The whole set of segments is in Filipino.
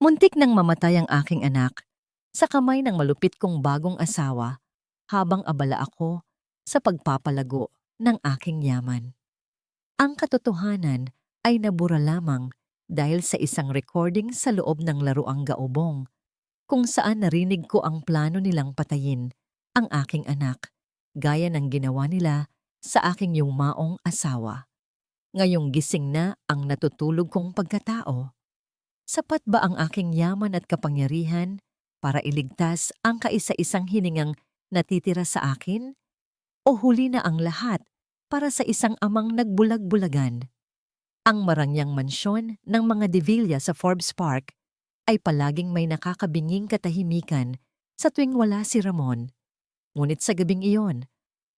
Muntik nang mamatay ang aking anak sa kamay ng malupit kong bagong asawa habang abala ako sa pagpapalago ng aking yaman. Ang katotohanan ay nabura lamang dahil sa isang recording sa loob ng laruang gaobong kung saan narinig ko ang plano nilang patayin ang aking anak gaya ng ginawa nila sa aking yumaong asawa. Ngayong gising na ang natutulog kong pagkatao, sapat ba ang aking yaman at kapangyarihan para iligtas ang kaisa-isang hiningang natitira sa akin? O huli na ang lahat para sa isang amang nagbulag-bulagan? Ang marangyang mansyon ng mga De Villa sa Forbes Park ay palaging may nakakabinging katahimikan sa tuwing wala si Ramon. Ngunit sa gabing iyon,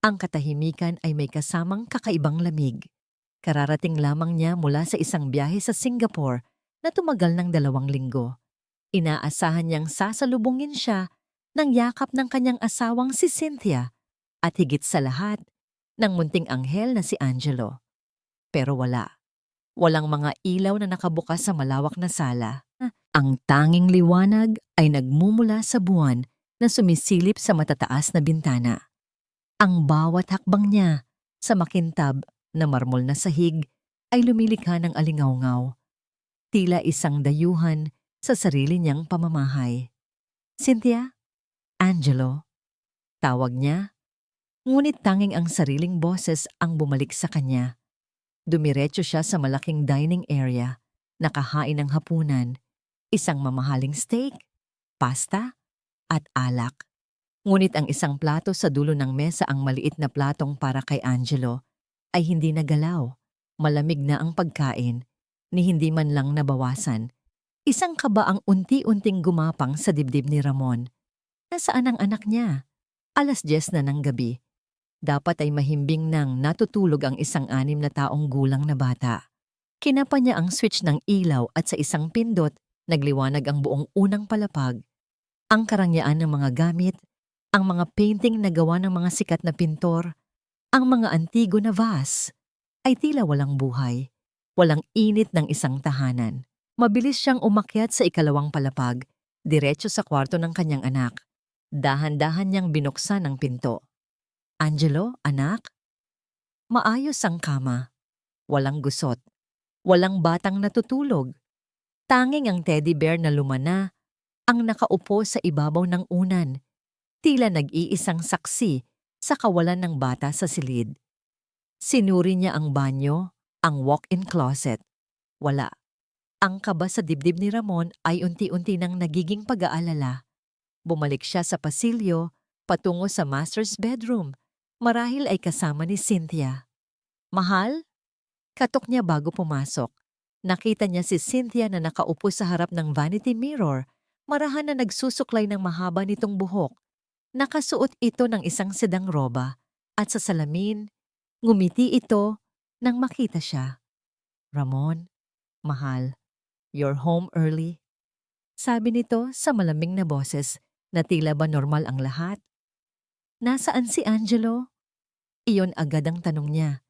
ang katahimikan ay may kasamang kakaibang lamig. Kararating lamang niya mula sa isang biyahe sa Singapore na tumagal ng 2 linggo. Inaasahan niyang sasalubungin siya ng yakap ng kanyang asawang si Cynthia at higit sa lahat ng munting anghel na si Angelo. Pero wala. Walang mga ilaw na nakabukas sa malawak na sala. Ang tanging liwanag ay nagmumula sa buwan na sumisilip sa matataas na bintana. Ang bawat hakbang niya sa makintab na marmol na sahig ay lumilikha ng alingawngaw, tila isang dayuhan sa sarili niyang pamamahay. Cynthia? Angelo? Tawag niya, ngunit tanging ang sariling boses ang bumalik sa kanya. Dumiretso siya sa malaking dining area, nakahain ng hapunan, isang mamahaling steak, pasta, at alak. Ngunit ang isang plato sa dulo ng mesa, ang maliit na platong para kay Angelo, ay hindi nagalaw. Malamig na ang pagkain, ni hindi man lang nabawasan. Isang kaba ang unti-unting gumapang sa dibdib ni Ramon. Nasaan ang anak niya? 10:00 na ng gabi. Dapat ay mahimbing nang natutulog ang isang 6 na taong gulang na bata. Kinapa niya ang switch ng ilaw at sa isang pindot, nagliwanag ang buong unang palapag. Ang karangyaan ng mga gamit, ang mga painting na gawa ng mga sikat na pintor, ang mga antigo na vase, ay tila walang buhay, walang init ng isang tahanan. Mabilis siyang umakyat sa ikalawang palapag, diretso sa kwarto ng kanyang anak. Dahan-dahan niyang binuksan ang pinto. Angelo, anak? Maayos ang kama. Walang gusot. Walang batang natutulog. Tanging ang teddy bear na lumana ang nakaupo sa ibabaw ng unan, tila nag-iisang saksi sa kawalan ng bata sa silid. Sinuri niya ang banyo, ang walk-in closet. Wala. Ang kaba sa dibdib ni Ramon ay unti-unti nang nagiging pag-aalala. Bumalik siya sa pasilyo, patungo sa master's bedroom. Marahil ay kasama ni Cynthia. Mahal? Katok niya bago pumasok. Nakita niya si Cynthia na nakaupo sa harap ng vanity mirror, marahan na nagsusuklay ng mahaba nitong buhok. Nakasuot ito ng isang sedang roba at sa salamin, ngumiti ito nang makita siya. Ramon, mahal, you're home early. Sabi nito sa malamig na boses na tila ba normal ang lahat. Nasaan si Angelo? Iyon agad ang tanong niya.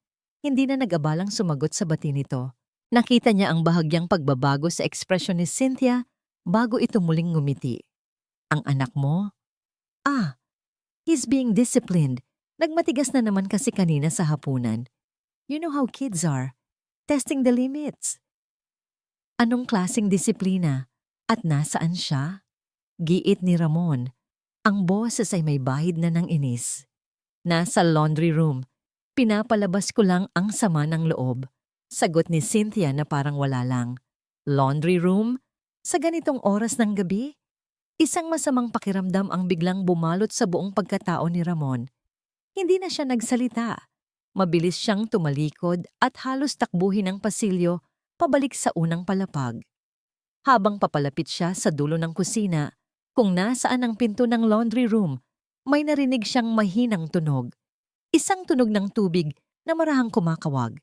Hindi na nag-abalang sumagot sa bati nito. Nakita niya ang bahagyang pagbabago sa ekspresyon ni Cynthia bago ito muling ngumiti. Ang anak mo? Ah, he's being disciplined. Nagmatigas na naman kasi kanina sa hapunan. You know how kids are. Testing the limits. Anong klaseng disiplina? At nasaan siya? Giit ni Ramon. Ang boses ay may bahid na ng inis. Nasa laundry room. Pinapalabas ko lang ang sama ng loob. Sagot ni Cynthia na parang wala lang. Laundry room? Sa ganitong oras ng gabi? Isang masamang pakiramdam ang biglang bumalot sa buong pagkatao ni Ramon. Hindi na siya nagsalita. Mabilis siyang tumalikod at halos takbuhin ang pasilyo pabalik sa unang palapag. Habang papalapit siya sa dulo ng kusina, kung nasaan ang pinto ng laundry room, may narinig siyang mahinang tunog. Isang tunog ng tubig na marahang kumakawag.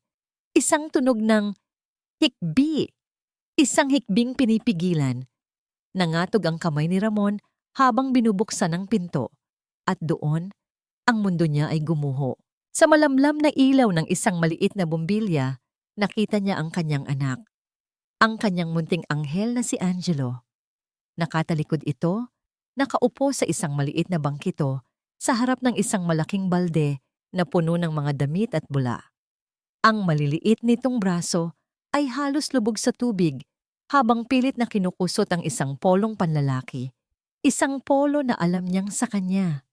Isang tunog ng hikbi. Isang hikbing pinipigilan. Nangatog ang kamay ni Ramon habang binubuksan ang pinto. At doon, ang mundo niya ay gumuho. Sa malamlam na ilaw ng isang maliit na bombilya, nakita niya ang kanyang anak. Ang kanyang munting anghel na si Angelo. Nakatalikod ito, nakaupo sa isang maliit na bangkito sa harap ng isang malaking balde na puno ng mga damit at bula. Ang maliliit nitong braso ay halos lubog sa tubig habang pilit na kinukusot ang isang polong panlalaki. Isang polo na alam niyang sa kanya.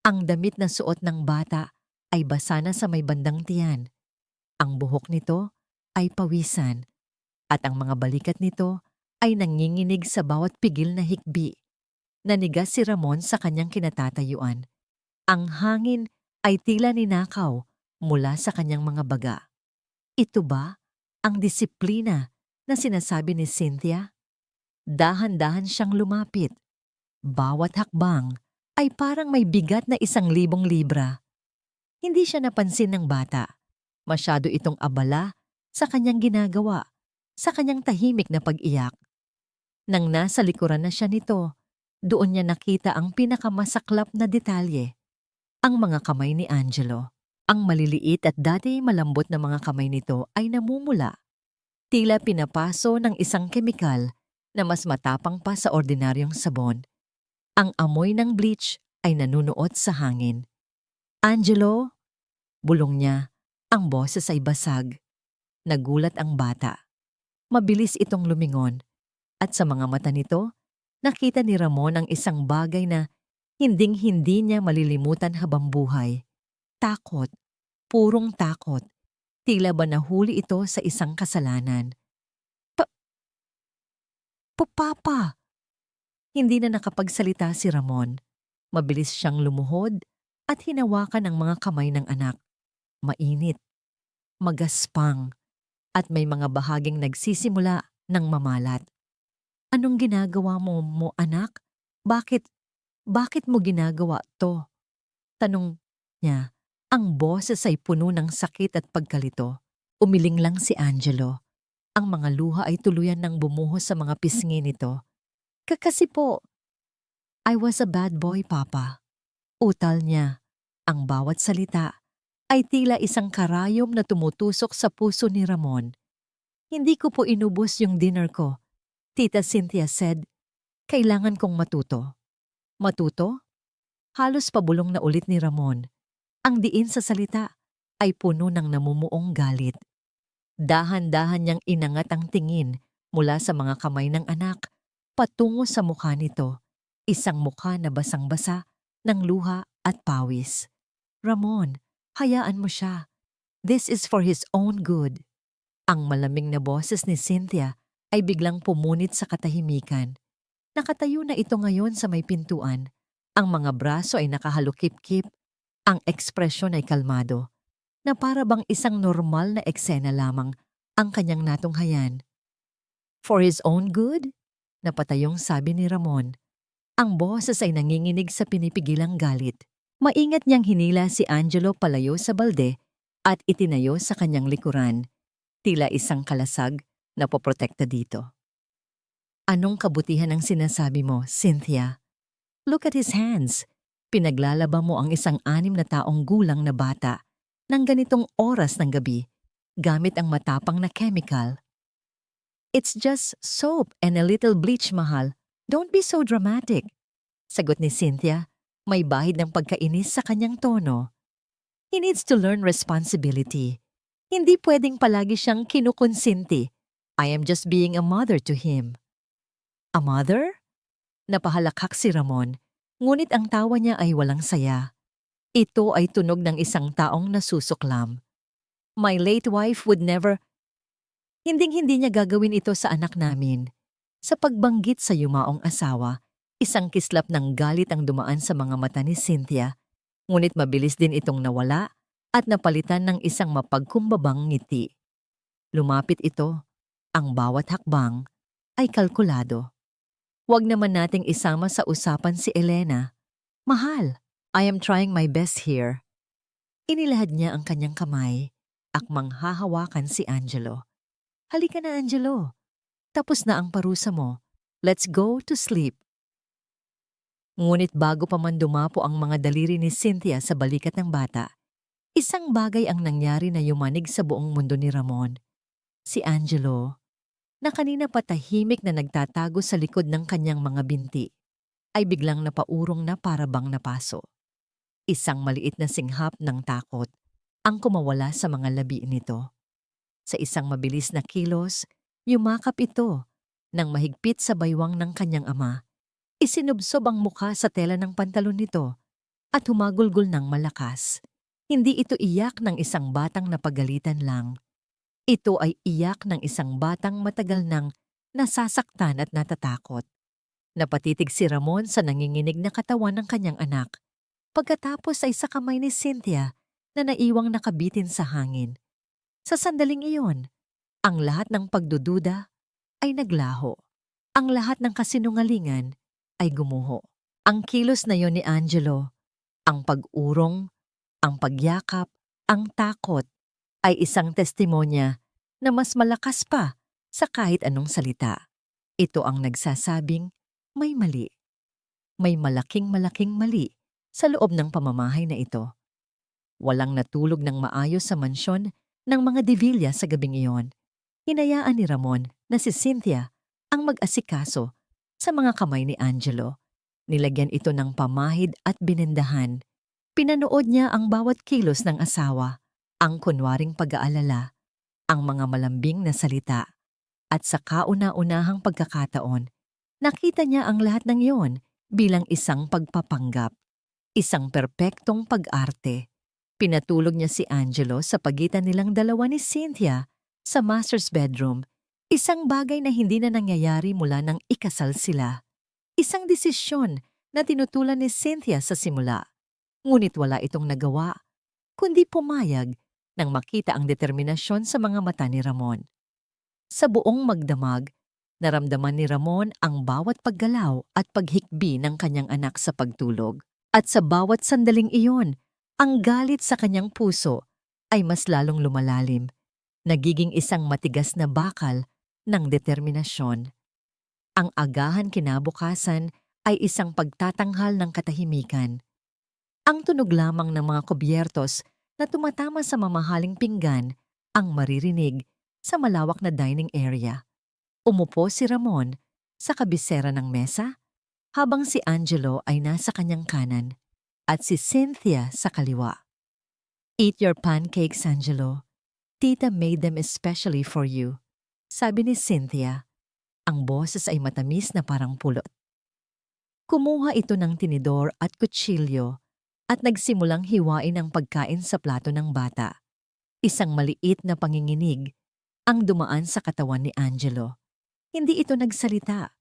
Ang damit na suot ng bata ay basa na sa may bandang tiyan. Ang buhok nito ay pawisan at ang mga balikat nito ay nanginginig sa bawat pigil na hikbi. Nanigas si Ramon sa kanyang kinatatayuan. Ang hangin ay tila ninakaw mula sa kanyang mga baga. Ito ba ang disiplina na sinasabi ni Cynthia? Dahan-dahan siyang lumapit. Bawat hakbang ay parang may bigat na 1,000 libra. Hindi siya napansin ng bata. Masyado itong abala sa kanyang ginagawa, sa kanyang tahimik na pag-iyak. Nang nasa likuran na siya nito, doon niya nakita ang pinakamasaklap na detalye. Ang mga kamay ni Angelo. Ang maliliit at dati malambot na mga kamay nito ay namumula. Tila pinapaso ng isang kemikal na mas matapang pa sa ordinaryong sabon. Ang amoy ng bleach ay nanunuot sa hangin. Angelo, bulong niya, ang boses ay basag. Nagulat ang bata. Mabilis itong lumingon at sa mga mata nito, nakita ni Ramon ang isang bagay na hinding-hindi niya malilimutan habang buhay. Takot, purong takot. Tila ba nahuli ito sa isang kasalanan. Papa! Hindi na nakapagsalita si Ramon. Mabilis siyang lumuhod at hinawakan ang mga kamay ng anak. Mainit, magaspang, at may mga bahaging nagsisimula ng mamalat. Anong ginagawa mo anak? Bakit mo ginagawa to? Tanong niya. Ang boses ay puno ng sakit at pagkalito. Umiling lang si Angelo. Ang mga luha ay tuluyan ng bumuhos sa mga pisngi nito. Kasi po, I was a bad boy, Papa. Utal niya. Ang bawat salita ay tila isang karayom na tumutusok sa puso ni Ramon. Hindi ko po inubos yung dinner ko. Tita Cynthia said, kailangan kong matuto. Matuto? Halos pabulong na ulit ni Ramon. Ang diin sa salita ay puno ng namumuong galit. Dahan-dahan niyang inangat ang tingin mula sa mga kamay ng anak patungo sa mukha nito. Isang mukha na basang-basa ng luha at pawis. Ramon, hayaan mo siya. This is for his own good. Ang malamig na boses ni Cynthia ay biglang pumunit sa katahimikan. Nakatayo na ito ngayon sa may pintuan. Ang mga braso ay nakahalukip-kip. Ang ekspresyon ay kalmado, na para bang isang normal na eksena lamang ang kanyang natunghayan. For his own good? Napatayong sabi ni Ramon. Ang boses ay nanginginig sa pinipigilang galit. Maingat niyang hinila si Angelo palayo sa balde at itinayo sa kanyang likuran. Tila isang kalasag na poprotekta dito. Anong kabutihan ang sinasabi mo, Cynthia? Look at his hands. Pinaglalaba mo ang isang 6 na taong gulang na bata ng ganitong oras ng gabi gamit ang matapang na chemical. It's just soap and a little bleach, mahal. Don't be so dramatic. Sagot ni Cynthia, may bahid ng pagkainis sa kanyang tono. He needs to learn responsibility. Hindi pwedeng palagi siyang kinukonsinti. I am just being a mother to him. A mother? Napahalakhak si Ramon. Ngunit ang tawa niya ay walang saya. Ito ay tunog ng isang taong nasusuklam. My late wife would never... Hinding-hindi niya gagawin ito sa anak namin. Sa pagbanggit sa yumaong asawa, isang kislap ng galit ang dumaan sa mga mata ni Cynthia. Ngunit mabilis din itong nawala at napalitan ng isang mapagkumbabang ngiti. Lumapit ito. Ang bawat hakbang ay kalkulado. Huwag naman nating isama sa usapan si Elena. Mahal, I am trying my best here. Inilahad niya ang kanyang kamay, akmang hahawakan si Angelo. Halika na, Angelo. Tapos na ang parusa mo. Let's go to sleep. Ngunit bago pa man dumapo ang mga daliri ni Cynthia sa balikat ng bata, isang bagay ang nangyari na yumanig sa buong mundo ni Ramon. Si Angelo, na kanina patahimik na nagtatago sa likod ng kanyang mga binti, ay biglang napaurong na para bang napaso. Isang maliit na singhap ng takot ang kumawala sa mga labi nito. Sa isang mabilis na kilos, yumakap ito nang mahigpit sa baywang ng kanyang ama. Isinubsob ang mukha sa tela ng pantalon nito at humagulgol ng malakas. Hindi ito iyak ng isang batang napagalitan lang. Ito ay iyak ng isang batang matagal nang nasasaktan at natatakot. Napatitig si Ramon sa nanginginig na katawan ng kanyang anak. Pagkatapos ay sa kamay ni Cynthia na naiwang nakabitin sa hangin. Sa sandaling iyon, ang lahat ng pagdududa ay naglaho. Ang lahat ng kasinungalingan ay gumuho. Ang kilos na yon ni Angelo, ang pag-urong, ang pagyakap, ang takot, ay isang testimonya na mas malakas pa sa kahit anong salita. Ito ang nagsasabing may mali. May malaking mali sa loob ng pamamahay na ito. Walang natulog ng maayos sa mansyon ng mga Divilla sa gabing iyon. Hinayaan ni Ramon na si Cynthia ang mag-asikaso sa mga kamay ni Angelo. Nilagyan ito ng pamahid at binendahan. Pinanood niya ang bawat kilos ng asawa, ang kunwaring pag-aalala, ang mga malambing na salita. At sa kauna-unahang pagkakataon, nakita niya ang lahat ng iyon bilang isang pagpapanggap, isang perpektong pag-arte. Pinatulog niya si Angelo sa pagitan nilang dalawa ni Cynthia sa master's bedroom, isang bagay na hindi na nangyayari mula nang ikasal sila. Isang desisyon na tinutulan ni Cynthia sa simula. Ngunit wala itong nagawa, kundi pumayag nang makita ang determinasyon sa mga mata ni Ramon. Sa buong magdamag, naramdaman ni Ramon ang bawat paggalaw at paghikbi ng kanyang anak sa pagtulog. At sa bawat sandaling iyon, ang galit sa kanyang puso ay mas lalong lumalalim, nagiging isang matigas na bakal ng determinasyon. Ang agahan kinabukasan ay isang pagtatanghal ng katahimikan. Ang tunog lamang ng mga kubyertos na tumatama sa mamahaling pinggan ang maririnig sa malawak na dining area. Umupo si Ramon sa kabisera ng mesa habang si Angelo ay nasa kanyang kanan at si Cynthia sa kaliwa. "Eat your pancakes, Angelo. Tita made them especially for you," sabi ni Cynthia. Ang boses ay matamis na parang pulot. Kumuha ito ng tinidor at kutsilyo at nagsimulang hiwain ang pagkain sa plato ng bata. Isang maliit na panginginig ang dumaan sa katawan ni Angelo. Hindi ito nagsalita.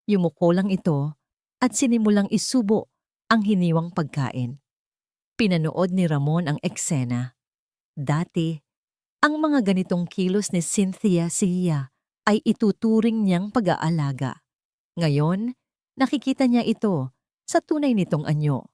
Yumuko lang ito at sinimulang isubo ang hiniwang pagkain. Pinanood ni Ramon ang eksena. Dati, ang mga ganitong kilos ni Cynthia siya ay ituturing niyang pag-aalaga. Ngayon, nakikita niya ito sa tunay nitong anyo.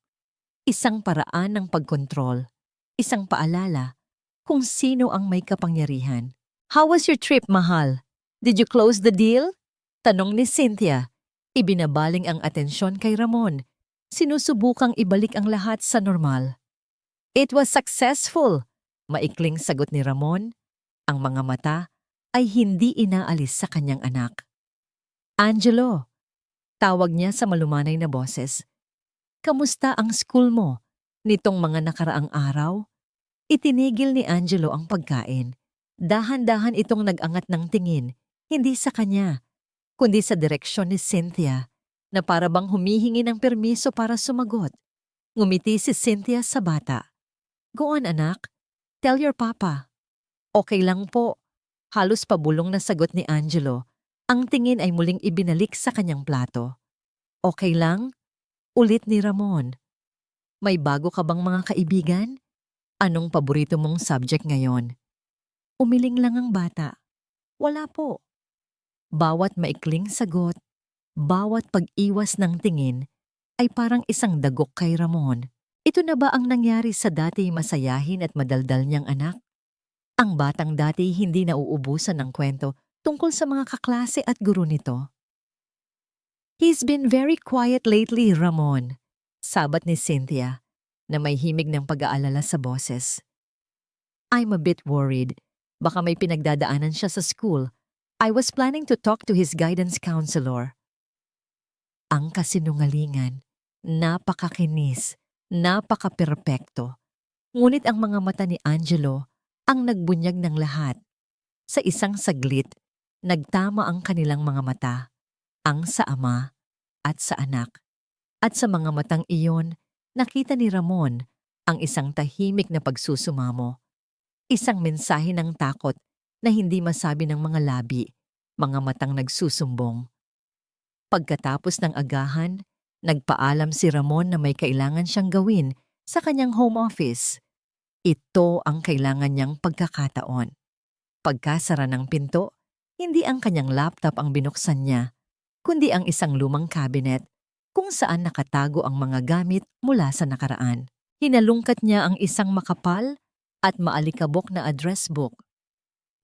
Isang paraan ng pagkontrol, isang paalala kung sino ang may kapangyarihan. "How was your trip, mahal? Did you close the deal?" Tanong ni Cynthia. Ibinabaling ang atensyon kay Ramon. Sinusubukang ibalik ang lahat sa normal. "It was successful," maikling sagot ni Ramon. Ang mga mata ay hindi inaalis sa kanyang anak. "Angelo," tawag niya sa malumanay na boses. "Kamusta ang school mo nitong mga nakaraang araw?" Itinigil ni Angelo ang pagkain. Dahan-dahan itong nag-angat ng tingin, hindi sa kanya, kundi sa direksyon ni Cynthia, na para bang humihingi ng permiso para sumagot. Ngumiti si Cynthia sa bata. "Go on, anak. Tell your papa." "Okay lang po." Halos pabulong na sagot ni Angelo. Ang tingin ay muling ibinalik sa kanyang plato. "Okay lang?" Ulit ni Ramon. "May bago ka bang mga kaibigan? Anong paborito mong subject ngayon?" Umiling lang ang bata. "Wala po." Bawat maikling sagot, bawat pag-iwas ng tingin ay parang isang dagok kay Ramon. Ito na ba ang nangyari sa dati masayahin at madaldal niyang anak? Ang batang dati hindi nauubusan ng kwento tungkol sa mga kaklase at guro nito. "He's been very quiet lately, Ramon," sabat ni Cynthia, na may himig ng pag-aalala sa boses. "I'm a bit worried. Baka may pinagdadaanan siya sa school I was planning to talk to his guidance counselor. Ang kasinungalingan, napakakinis, napakaperpekto. Ngunit ang mga mata ni Angelo ang nagbunyag ng lahat. Sa isang saglit, nagtama ang kanilang mga mata, ang sa ama at sa anak. At sa mga matang iyon, nakita ni Ramon ang isang tahimik na pagsusumamo. Isang mensahe ng takot na hindi masabi ng mga labi, mga matang nagsusumbong. Pagkatapos ng agahan, nagpaalam si Ramon na may kailangan siyang gawin sa kanyang home office. Ito ang kailangan niyang pagkakataon. Pagkasara ng pinto, hindi ang kanyang laptop ang binuksan niya, kundi ang isang lumang cabinet kung saan nakatago ang mga gamit mula sa nakaraan. Hinalungkat niya ang isang makapal at maalikabok na address book.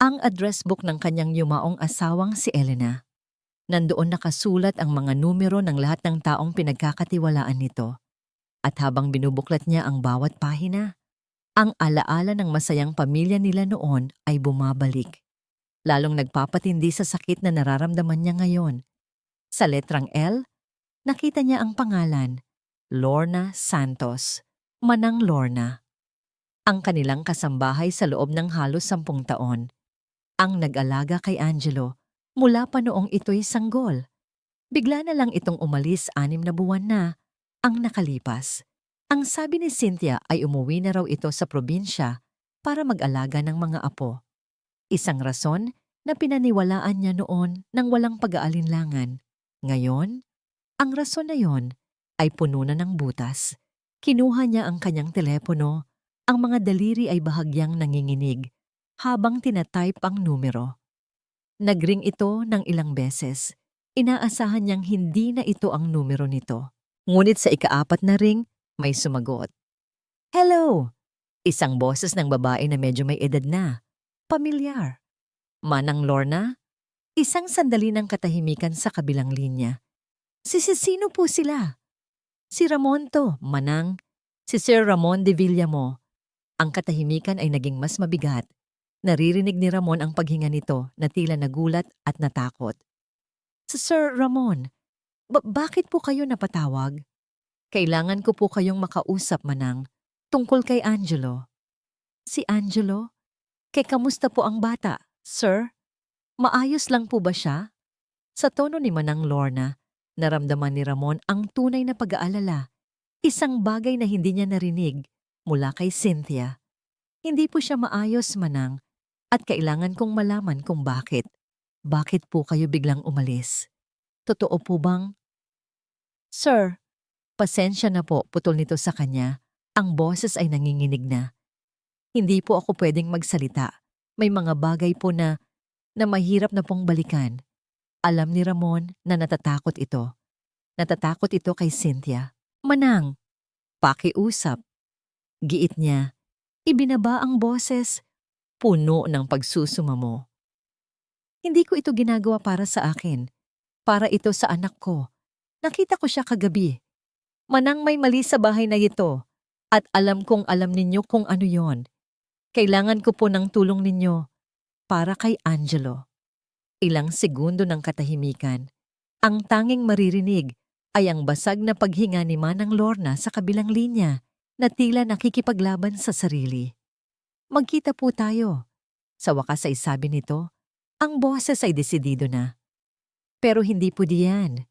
Ang address book ng kanyang yumaong asawang si Elena. Nandoon nakasulat ang mga numero ng lahat ng taong pinagkakatiwalaan nito. At habang binubuklat niya ang bawat pahina, ang alaala ng masayang pamilya nila noon ay bumabalik. Lalong nagpapatindi sa sakit na nararamdaman niya ngayon. Sa letrang L, nakita niya ang pangalan, Lorna Santos, Manang Lorna. Ang kanilang kasambahay sa loob ng halos 10 taon. Ang nag-alaga kay Angelo mula pa noong ito'y sanggol. Bigla na lang itong umalis 6 na buwan na ang nakalipas. Ang sabi ni Cynthia ay umuwi na raw ito sa probinsya para mag-alaga ng mga apo. Isang rason na pinaniwalaan niya noon ng walang pag-aalinlangan. Ngayon, ang rason na yon ay puno na ng butas. Kinuha niya ang kanyang telepono, ang mga daliri ay bahagyang nanginginig habang tinatype ang numero. Nagring ito ng ilang beses. Inaasahan niyang hindi na ito ang numero nito. Ngunit sa ika-4 na ring, may sumagot. Hello! Isang boses ng babae na medyo may edad na. Pamilyar. Manang Lorna? Isang sandali ng katahimikan sa kabilang linya. Sino po sila? Si Ramon to, Manang. Si Sir Ramon de Villamo. Ang katahimikan ay naging mas mabigat. Naririnig ni Ramon ang paghinga nito na tila nagulat at natakot. Sir Ramon, bakit po kayo napatawag? Kailangan ko po kayong makausap, Manang, tungkol kay Angelo. Si Angelo? Kamusta po ang bata, sir? Maayos lang po ba siya? Sa tono ni Manang Lorna, naramdaman ni Ramon ang tunay na pag-aalala. Isang bagay na hindi niya narinig mula kay Cynthia. Hindi po siya maayos, Manang, at kailangan kong malaman kung bakit. Bakit po kayo biglang umalis? Totoo po bang? Sir, pasensya na po, putol nito sa kanya. Ang boses ay nanginginig na. Hindi po ako pwedeng magsalita. May mga bagay po na mahirap na pong balikan. Alam ni Ramon na natatakot ito. Natatakot ito kay Cynthia. Manang, pakiusap. Giit niya. Ibinaba ang boses. Puno ng pagsusumamo. Hindi ko ito ginagawa para sa akin. Para ito sa anak ko. Nakita ko siya kagabi. Manang, may mali sa bahay na ito. At alam kong alam ninyo kung ano yon. Kailangan ko po ng tulong ninyo. Para kay Angelo. Ilang segundo ng katahimikan. Ang tanging maririnig ay ang basag na paghinga ni Manang Lorna sa kabilang linya na tila nakikipaglaban sa sarili. Magkita po tayo. Sa wakas ay sabi nito, ang boses ay desidido na. Pero hindi po diyan.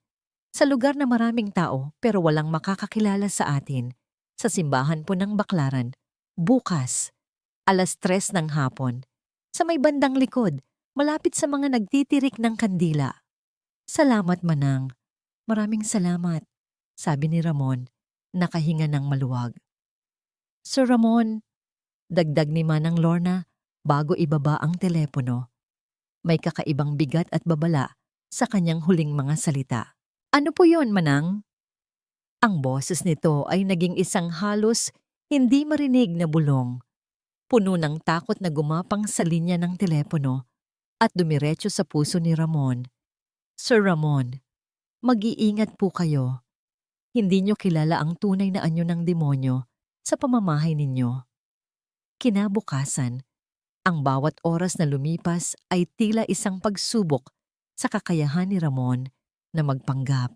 Sa lugar na maraming tao pero walang makakakilala sa atin, sa simbahan po ng Baklaran, bukas, 3:00 ng hapon, sa may bandang likod, malapit sa mga nagtitirik ng kandila. Salamat, Manang. Maraming salamat, sabi ni Ramon, nakahinga ng maluwag. Sir Ramon, dagdag ni Manang Lorna bago ibaba ang telepono. May kakaibang bigat at babala sa kanyang huling mga salita. Ano po yon, Manang? Ang boses nito ay naging isang halos hindi marinig na bulong. Puno ng takot na gumapang sa linya ng telepono at dumiretso sa puso ni Ramon. Sir Ramon, mag-iingat po kayo. Hindi niyo kilala ang tunay na anyo ng demonyo sa pamamahay ninyo. Kinabukasan, Ang bawat oras na lumipas ay tila isang pagsubok sa kakayahan ni Ramon na magpanggap.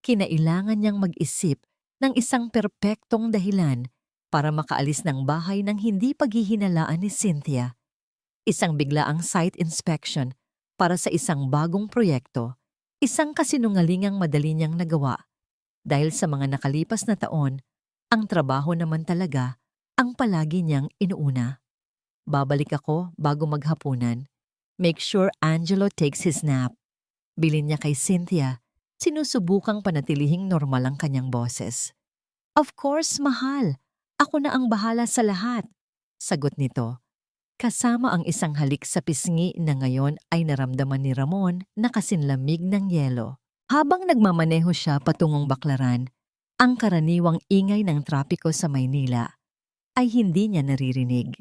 Kinailangan niyang mag-isip ng isang perpektong dahilan para makaalis ng bahay ng hindi paghihinalaan ni Cynthia. Isang biglaang site inspection para sa isang bagong proyekto, isang kasinungalingang madali niyang nagawa. Dahil sa mga nakalipas na taon, ang trabaho naman talaga ang palagi niyang inuuna. Babalik ako bago maghapunan. Make sure Angelo takes his nap. Bilin niya kay Cynthia, sinusubukang panatilihing normal ang kanyang boses. Of course, mahal. Ako na ang bahala sa lahat. Sagot nito. Kasama ang isang halik sa pisngi na ngayon ay naramdaman ni Ramon na kasinlamig ng yelo. Habang nagmamaneho siya patungong Baklaran, ang karaniwang ingay ng trapiko sa Maynila ay hindi niya naririnig.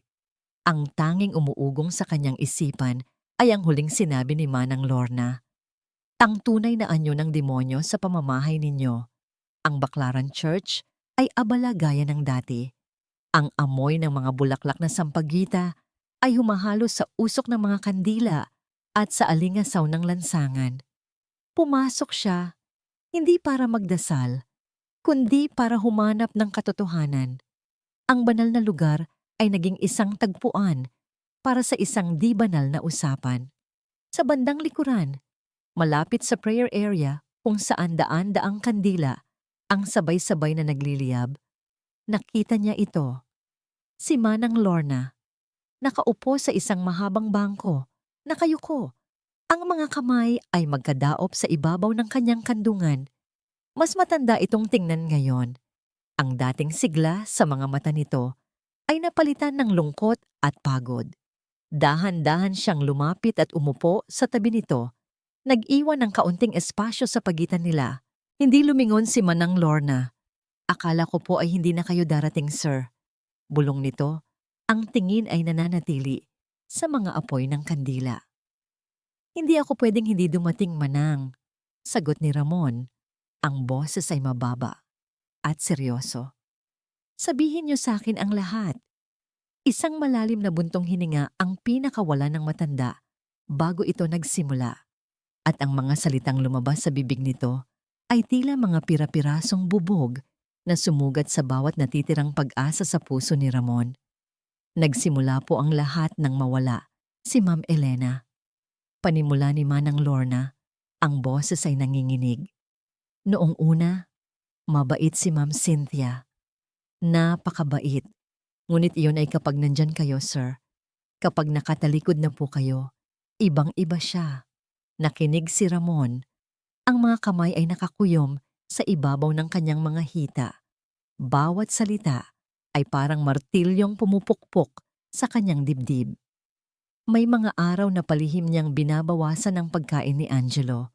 Ang tanging umuugong sa kanyang isipan ay ang huling sinabi ni Manang Lorna. Ang tunay na anyo ng demonyo sa pamamahay ninyo. Ang Baklaran Church ay abala gaya ng dati. Ang amoy ng mga bulaklak na sampagita ay humahalo sa usok ng mga kandila at sa alingasaw ng lansangan. Pumasok siya, hindi para magdasal, kundi para humanap ng katotohanan. Ang banal na lugar ay naging isang tagpuan para sa isang di banal na usapan. Sa bandang likuran, malapit sa prayer area kung saan daan-daang kandila ang sabay-sabay na nagliliyab, nakita niya ito. Si Manang Lorna, nakaupo sa isang mahabang bangko, nakayuko. Ang mga kamay ay magkadaop sa ibabaw ng kanyang kandungan. Mas matanda itong tingnan ngayon. Ang dating sigla sa mga mata nito ay napalitan ng lungkot at pagod. Dahan-dahan siyang lumapit at umupo sa tabi nito. Nag-iwan ng kaunting espasyo sa pagitan nila. Hindi lumingon si Manang Lorna. Akala ko po ay hindi na kayo darating, sir. Bulong nito, ang tingin ay nananatili sa mga apoy ng kandila. Hindi ako pwedeng hindi dumating, Manang. Sagot ni Ramon. Ang boses ay mababa at seryoso. Sabihin niyo sa akin ang lahat. Isang malalim na buntong hininga ang pinakawala ng matanda bago ito nagsimula. At ang mga salitang lumabas sa bibig nito ay tila mga pira-pirasong bubog na sumugat sa bawat natitirang pag-asa sa puso ni Ramon. Nagsimula po ang lahat ng mawala si Ma'am Elena. Panimula ni Manang Lorna, ang boses ay nanginginig. Noong una, mabait si Ma'am Cynthia. Napakabait. Ngunit iyon ay kapag nandyan kayo, sir. Kapag nakatalikod na po kayo, ibang-iba siya. Nakinig si Ramon. Ang mga kamay ay nakakuyom sa ibabaw ng kanyang mga hita. Bawat salita ay parang martilyong pumupukpok sa kanyang dibdib. May mga araw na palihim niyang binabawasan ang pagkain ni Angelo.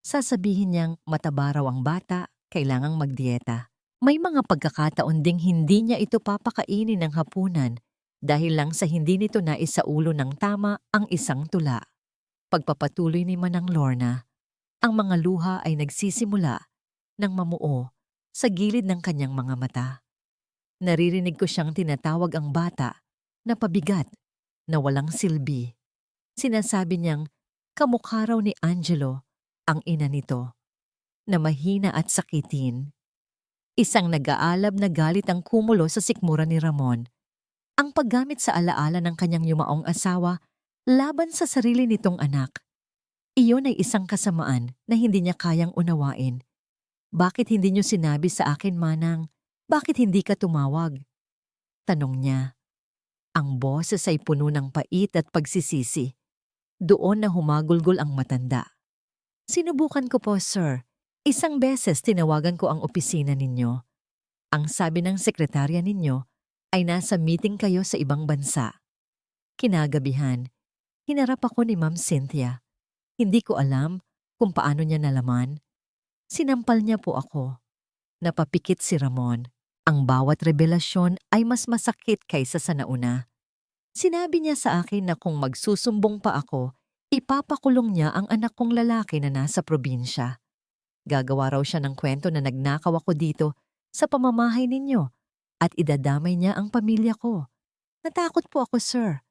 Sasabihin niyang mataba raw ang bata, kailangang magdieta. May mga pagkakataon ding hindi niya ito papakainin ng hapunan dahil lang sa hindi nito naisaulo ng tama ang isang tula. Pagpapatuloy ni Manang Lorna, ang mga luha ay nagsisimula ng mamuo sa gilid ng kanyang mga mata. Naririnig ko siyang tinatawag ang bata na pabigat, na walang silbi. Sinasabi niyang kamukha raw ni Angelo ang ina nito, na mahina at sakitin. Isang nag-aalab na galit ang kumulo sa sikmura ni Ramon. Ang paggamit sa alaala ng kanyang yumaong asawa laban sa sarili nitong anak. Iyon ay isang kasamaan na hindi niya kayang unawain. Bakit hindi niyo sinabi sa akin, Manang? Bakit hindi ka tumawag? Tanong niya. Ang boses ay puno ng pait at pagsisisi. Doon na humagulgol ang matanda. Sinubukan ko po, sir. Isang beses tinawagan ko ang opisina ninyo. Ang sabi ng sekretarya ninyo ay nasa meeting kayo sa ibang bansa. Kinagabihan, hinarap ako ni Ma'am Cynthia. Hindi ko alam kung paano niya nalaman. Sinampal niya po ako. Napapikit si Ramon. Ang bawat revelasyon ay mas masakit kaysa sa nauna. Sinabi niya sa akin na kung magsusumbong pa ako, ipapakulong niya ang anak kong lalaki na nasa probinsya. Gagawa raw siya ng kwento na nagnakaw ako dito sa pamamahay ninyo at idadamay niya ang pamilya ko. Natakot po ako, sir.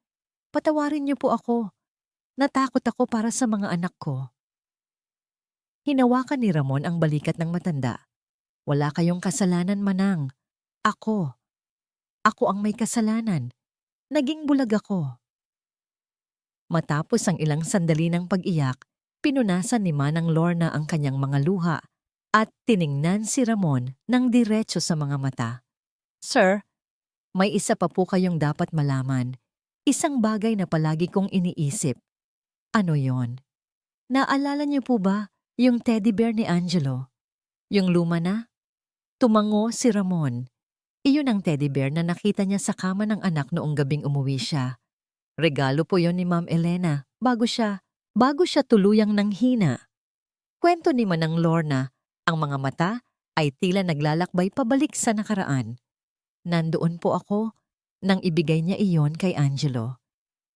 Patawarin niyo po ako. Natakot ako para sa mga anak ko. Hinawakan ni Ramon ang balikat ng matanda. Wala kayong kasalanan, Manang. Ako. Ako ang may kasalanan. Naging bulag ako. Matapos ang ilang sandali ng pag-iyak, pinunasan ni Manang Lorna ang kanyang mga luha at tiningnan si Ramon ng diretso sa mga mata. Sir, may isa pa po kayong dapat malaman. Isang bagay na palagi kong iniisip. Ano yon? Naalala niyo po ba yung teddy bear ni Angelo? Yung luma na? Tumango si Ramon. Iyon ang teddy bear na nakita niya sa kama ng anak noong gabing umuwi siya. Regalo po yon ni Ma'am Elena bago siya tuluyang nanghina. Kwento ni Manang Lorna, ang mga mata ay tila naglalakbay pabalik sa nakaraan. Nandoon po ako nang ibigay niya iyon kay Angelo.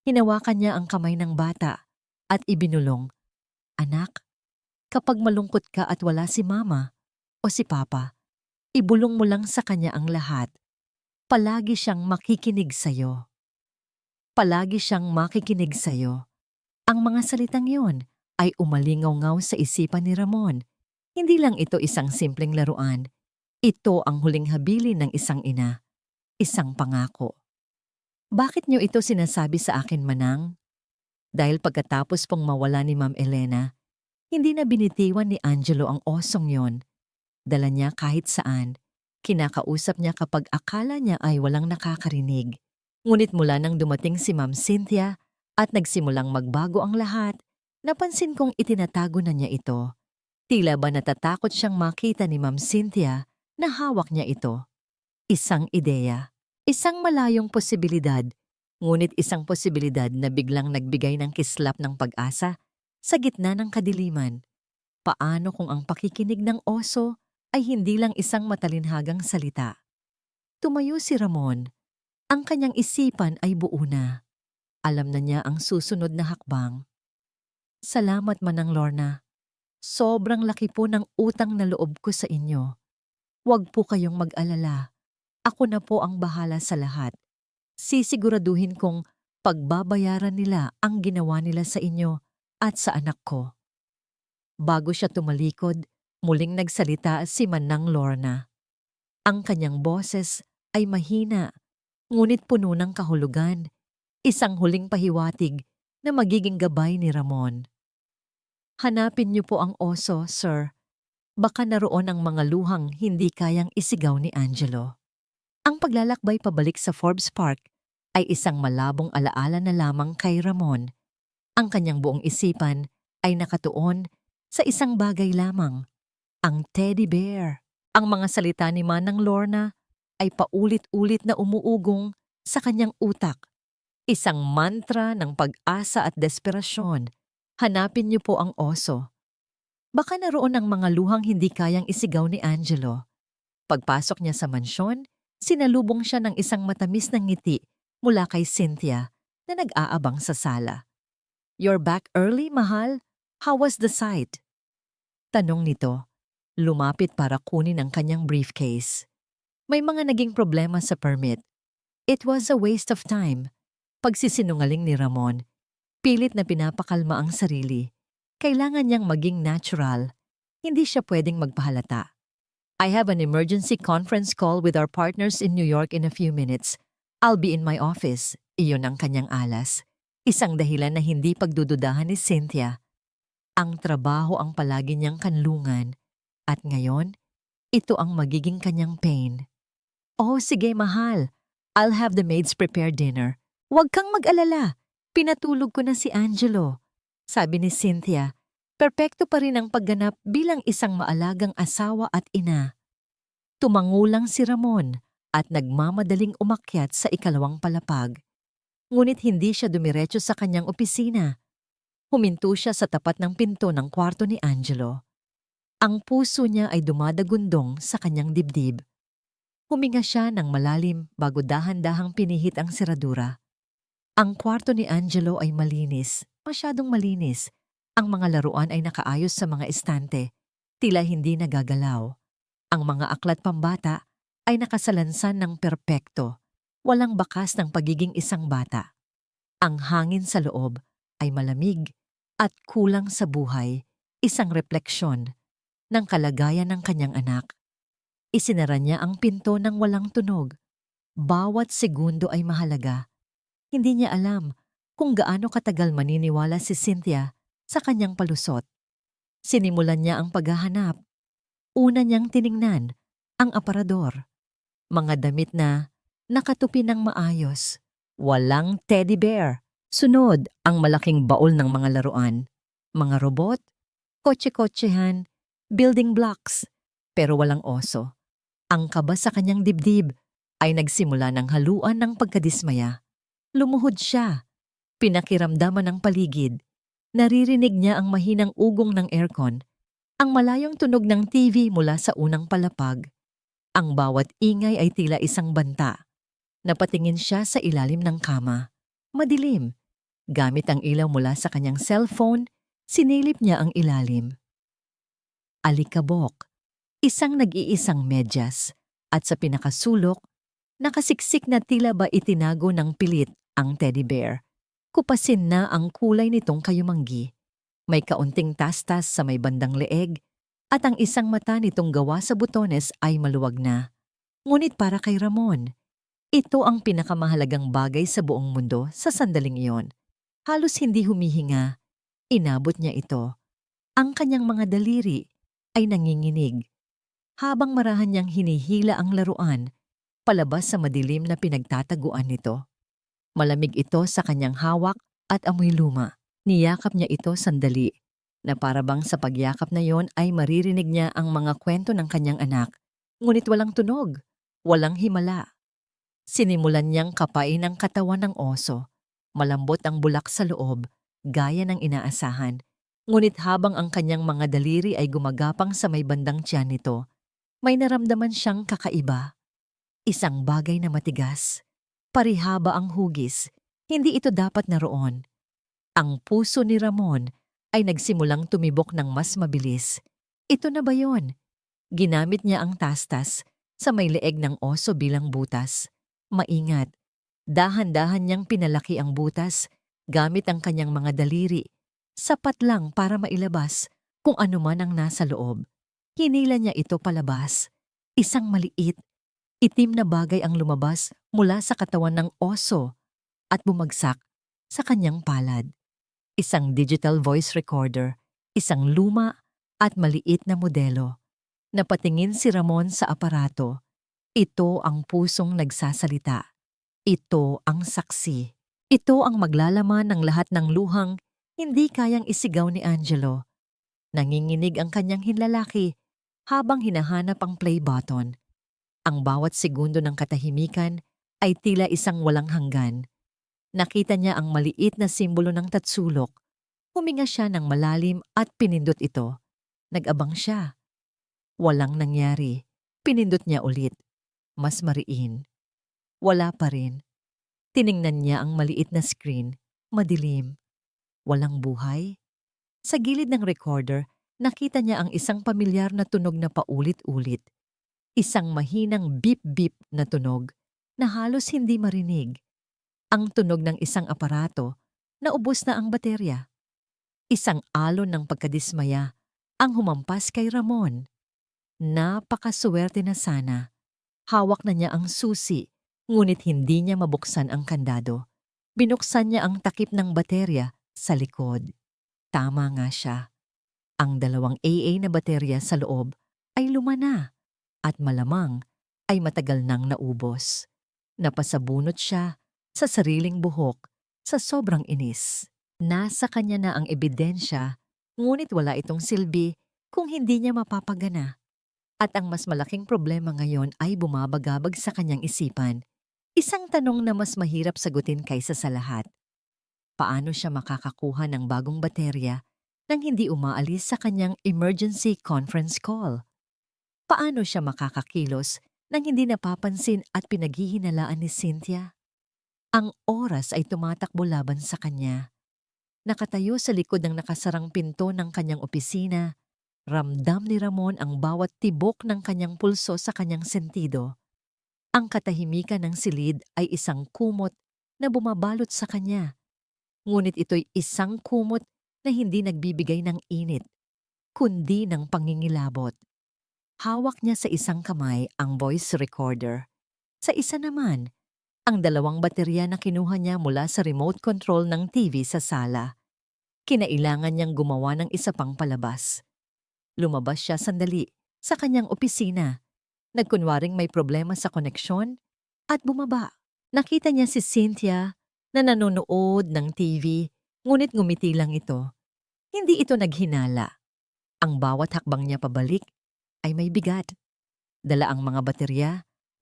Hinawakan niya ang kamay ng bata at ibinulong, Anak, kapag malungkot ka at wala si Mama o si Papa, ibulong mo lang sa kanya ang lahat. Palagi siyang makikinig sa'yo. Palagi siyang makikinig sa'yo. Ang mga salitang yon ay umalingaw-ngaw sa isipan ni Ramon. Hindi lang ito isang simpleng laruan. Ito ang huling habilin ng isang ina. Isang pangako. Bakit niyo ito sinasabi sa akin, Manang? Dahil pagkatapos pong mawala ni Ma'am Elena, hindi na binitiwan ni Angelo ang osong yon. Dala niya kahit saan. Kinakausap niya kapag akala niya ay walang nakakarinig. Ngunit mula nang dumating si Ma'am Cynthia at nagsimulang magbago ang lahat, napansin kong itinatago na niya ito. Tila ba natatakot siyang makita ni Ma'am Cynthia na hawak niya ito. Isang ideya, isang malayong posibilidad, ngunit isang posibilidad na biglang nagbigay ng kislap ng pag-asa sa gitna ng kadiliman. Paano kung ang pakikinig ng oso ay hindi lang isang matalinhagang salita? Tumayo si Ramon. Ang kanyang isipan ay buo na. Alam na niya ang susunod na hakbang. Salamat, Manang Lorna. Sobrang laki po ng utang na loob ko sa inyo. Huwag po kayong mag-alala. Ako na po ang bahala sa lahat. Sisiguraduhin kong pagbabayaran nila ang ginawa nila sa inyo at sa anak ko. Bago siya tumalikod, muling nagsalita si Manang Lorna. Ang kanyang boses ay mahina, ngunit puno ng kahulugan. Isang huling pahiwatig na magiging gabay ni Ramon. Hanapin niyo po ang oso, sir. Baka naroon ang mga luhang hindi kayang isigaw ni Angelo. Ang paglalakbay pabalik sa Forbes Park ay isang malabong alaala na lamang kay Ramon. Ang kanyang buong isipan ay nakatuon sa isang bagay lamang, ang teddy bear. Ang mga salita ni Manang Lorna ay paulit-ulit na umuugong sa kanyang utak. Isang mantra ng pag-asa at desperasyon. Hanapin niyo po ang oso. Baka naroon ang mga luhang hindi kayang isigaw ni Angelo. Pagpasok niya sa mansyon, sinalubong siya ng isang matamis na ngiti mula kay Cynthia na nag-aabang sa sala. You're back early, mahal? How was the sight? Tanong nito. Lumapit para kunin ang kanyang briefcase. May mga naging problema sa permit. It was a waste of time. Pagsisinungaling ni Ramon. Pilit na pinapakalma ang sarili. Kailangan niyang maging natural. Hindi siya pwedeng magpahalata. I have an emergency conference call with our partners in New York in a few minutes. I'll be in my office. Iyon ang kanyang alas. Isang dahilan na hindi pagdududahan ni Cynthia. Ang trabaho ang palagi niyang kanlungan. At ngayon, ito ang magiging kanyang pain. Oh, sige mahal. I'll have the maids prepare dinner. Huwag kang mag-alala. Pinatulog ko na si Angelo. Sabi ni Cynthia, perpekto pa rin ang pagganap bilang isang maalagang asawa at ina. Tumangulang si Ramon at nagmamadaling umakyat sa ikalawang palapag. Ngunit hindi siya dumiretso sa kanyang opisina. Huminto siya sa tapat ng pinto ng kwarto ni Angelo. Ang puso niya ay dumadagundong sa kanyang dibdib. Huminga siya ng malalim bago dahan-dahang pinihit ang seradura. Ang kwarto ni Angelo ay malinis, masyadong malinis. Ang mga laruan ay nakaayos sa mga estante, tila hindi nagagalaw. Ang mga aklat pambata ay nakasalansan ng perpekto, walang bakas ng pagiging isang bata. Ang hangin sa loob ay malamig at kulang sa buhay, isang refleksyon ng kalagayan ng kanyang anak. Isinara niya ang pinto ng walang tunog. Bawat segundo ay mahalaga. Hindi niya alam kung gaano katagal maniniwala si Cynthia sa kanyang palusot. Sinimulan niya ang paghahanap. Una niyang tiningnan ang aparador. Mga damit na nakatupi ng maayos. Walang teddy bear. Sunod ang malaking baul ng mga laruan. Mga robot, kotse-kotsehan, building blocks. Pero walang oso. Ang kaba sa kanyang dibdib ay nagsimula ng haluan ng pagkadismaya. Lumuhod siya. Pinakiramdaman ng paligid. Naririnig niya ang mahinang ugong ng aircon, ang malayong tunog ng TV mula sa unang palapag. Ang bawat ingay ay tila isang banta. Napatingin siya sa ilalim ng kama. Madilim. Gamit ang ilaw mula sa kanyang cellphone, sinilip niya ang ilalim. Alikabok. Isang nag-iisang medyas. At sa pinakasulok, nakasiksik na tila ba itinago ng pilit ang teddy bear. Kupasin na ang kulay nitong kayumanggi. May kaunting tastas sa may bandang leeg at ang isang mata nitong gawa sa butones ay maluwag na. Ngunit para kay Ramon, ito ang pinakamahalagang bagay sa buong mundo sa sandaling iyon. Halos hindi humihinga. Inabot niya ito. Ang kanyang mga daliri ay nanginginig. Habang marahan niyang hinihila ang laruan, palabas sa madilim na pinagtataguan nito. Malamig ito sa kanyang hawak at amoy luma. Niyakap niya ito sandali, na parabang sa pagyakap na yon ay maririnig niya ang mga kwento ng kanyang anak. Ngunit walang tunog, walang himala. Sinimulan niyang kapain ang katawan ng oso. Malambot ang bulak sa loob, gaya ng inaasahan. Ngunit habang ang kanyang mga daliri ay gumagapang sa may bandang tiyan nito, may naramdaman siyang kakaiba. Isang bagay na matigas. Parihaba ang hugis, hindi ito dapat naroon. Ang puso ni Ramon ay nagsimulang tumibok ng mas mabilis. Ito na ba yon? Ginamit niya ang tastas sa may leeg ng oso bilang butas. Maingat. Dahan-dahan niyang pinalaki ang butas gamit ang kanyang mga daliri. Sapat lang para mailabas kung ano man ang nasa loob. Hinila niya ito palabas. Isang maliit, itim na bagay ang lumabas mula sa katawan ng oso at bumagsak sa kanyang palad. Isang digital voice recorder, isang luma at maliit na modelo. Napatingin si Ramon sa aparato. Ito ang pusong nagsasalita. Ito ang saksi. Ito ang maglalaman ng lahat ng luhang hindi kayang isigaw ni Angelo. Nanginginig ang kanyang hinlalaki habang hinahanap ang play button. Ang bawat segundo ng katahimikan ay tila isang walang hanggan. Nakita niya ang maliit na simbolo ng tatsulok. Huminga siya ng malalim at pinindot ito. Nag-abang siya. Walang nangyari. Pinindot niya ulit. Mas mariin. Wala pa rin. Tiningnan niya ang maliit na screen. Madilim. Walang buhay. Sa gilid ng recorder, nakita niya ang isang pamilyar na tunog na paulit-ulit. Isang mahinang beep-beep na tunog na halos hindi marinig. Ang tunog ng isang aparato na ubos na ang baterya. Isang alon ng pagkadismaya ang humampas kay Ramon. Napakaswerte na sana. Hawak na niya ang susi, ngunit hindi niya mabuksan ang kandado. Binuksan niya ang takip ng baterya sa likod. Tama nga siya. Ang 2 AA na baterya sa loob ay luma na at malamang ay matagal nang naubos. Napasabunot siya sa sariling buhok sa sobrang inis. Nasa kanya na ang ebidensya, ngunit wala itong silbi kung hindi niya mapapagana. At ang mas malaking problema ngayon ay bumabagabag sa kanyang isipan. Isang tanong na mas mahirap sagutin kaysa sa lahat. Paano siya makakakuha ng bagong baterya nang hindi umaalis sa kanyang emergency conference call? Paano siya makakakilos nang hindi napapansin at pinaghihinalaan ni Cynthia? Ang oras ay tumatakbo laban sa kanya. Nakatayo sa likod ng nakasarang pinto ng kanyang opisina, ramdam ni Ramon ang bawat tibok ng kanyang pulso sa kanyang sentido. Ang katahimikan ng silid ay isang kumot na bumabalot sa kanya. Ngunit ito'y isang kumot na hindi nagbibigay ng init, kundi ng pangingilabot. Hawak niya sa isang kamay ang voice recorder. Sa isa naman, ang dalawang baterya na kinuha niya mula sa remote control ng TV sa sala. Kinailangan niyang gumawa ng isa pang palabas. Lumabas siya sandali sa kanyang opisina. Nagkunwaring may problema sa koneksyon at bumaba. Nakita niya si Cynthia na nanonood ng TV, ngunit ngumiti lang ito. Hindi ito naghinala. Ang bawat hakbang niya pabalik ay may bigat. Dala ang mga baterya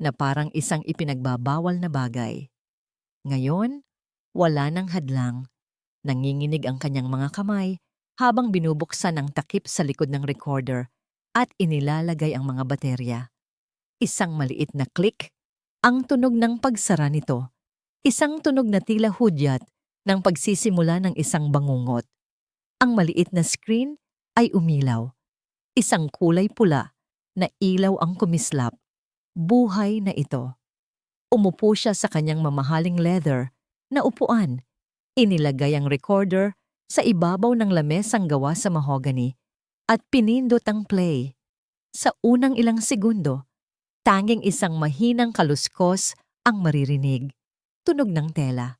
na parang isang ipinagbabawal na bagay. Ngayon, wala nang hadlang. Nanginginig ang kanyang mga kamay habang binubuksan ang takip sa likod ng recorder at inilalagay ang mga baterya. Isang maliit na click, ang tunog ng pagsara nito. Isang tunog na tila hudyat ng pagsisimula ng isang bangungot. Ang maliit na screen ay umilaw. Isang kulay pula na ilaw ang kumislap. Buhay na ito. Umupo siya sa kanyang mamahaling leather na upuan. Inilagay ang recorder sa ibabaw ng lamesang gawa sa mahogany at pinindot ang play. Sa unang ilang segundo, tanging isang mahinang kaluskos ang maririnig. Tunog ng tela.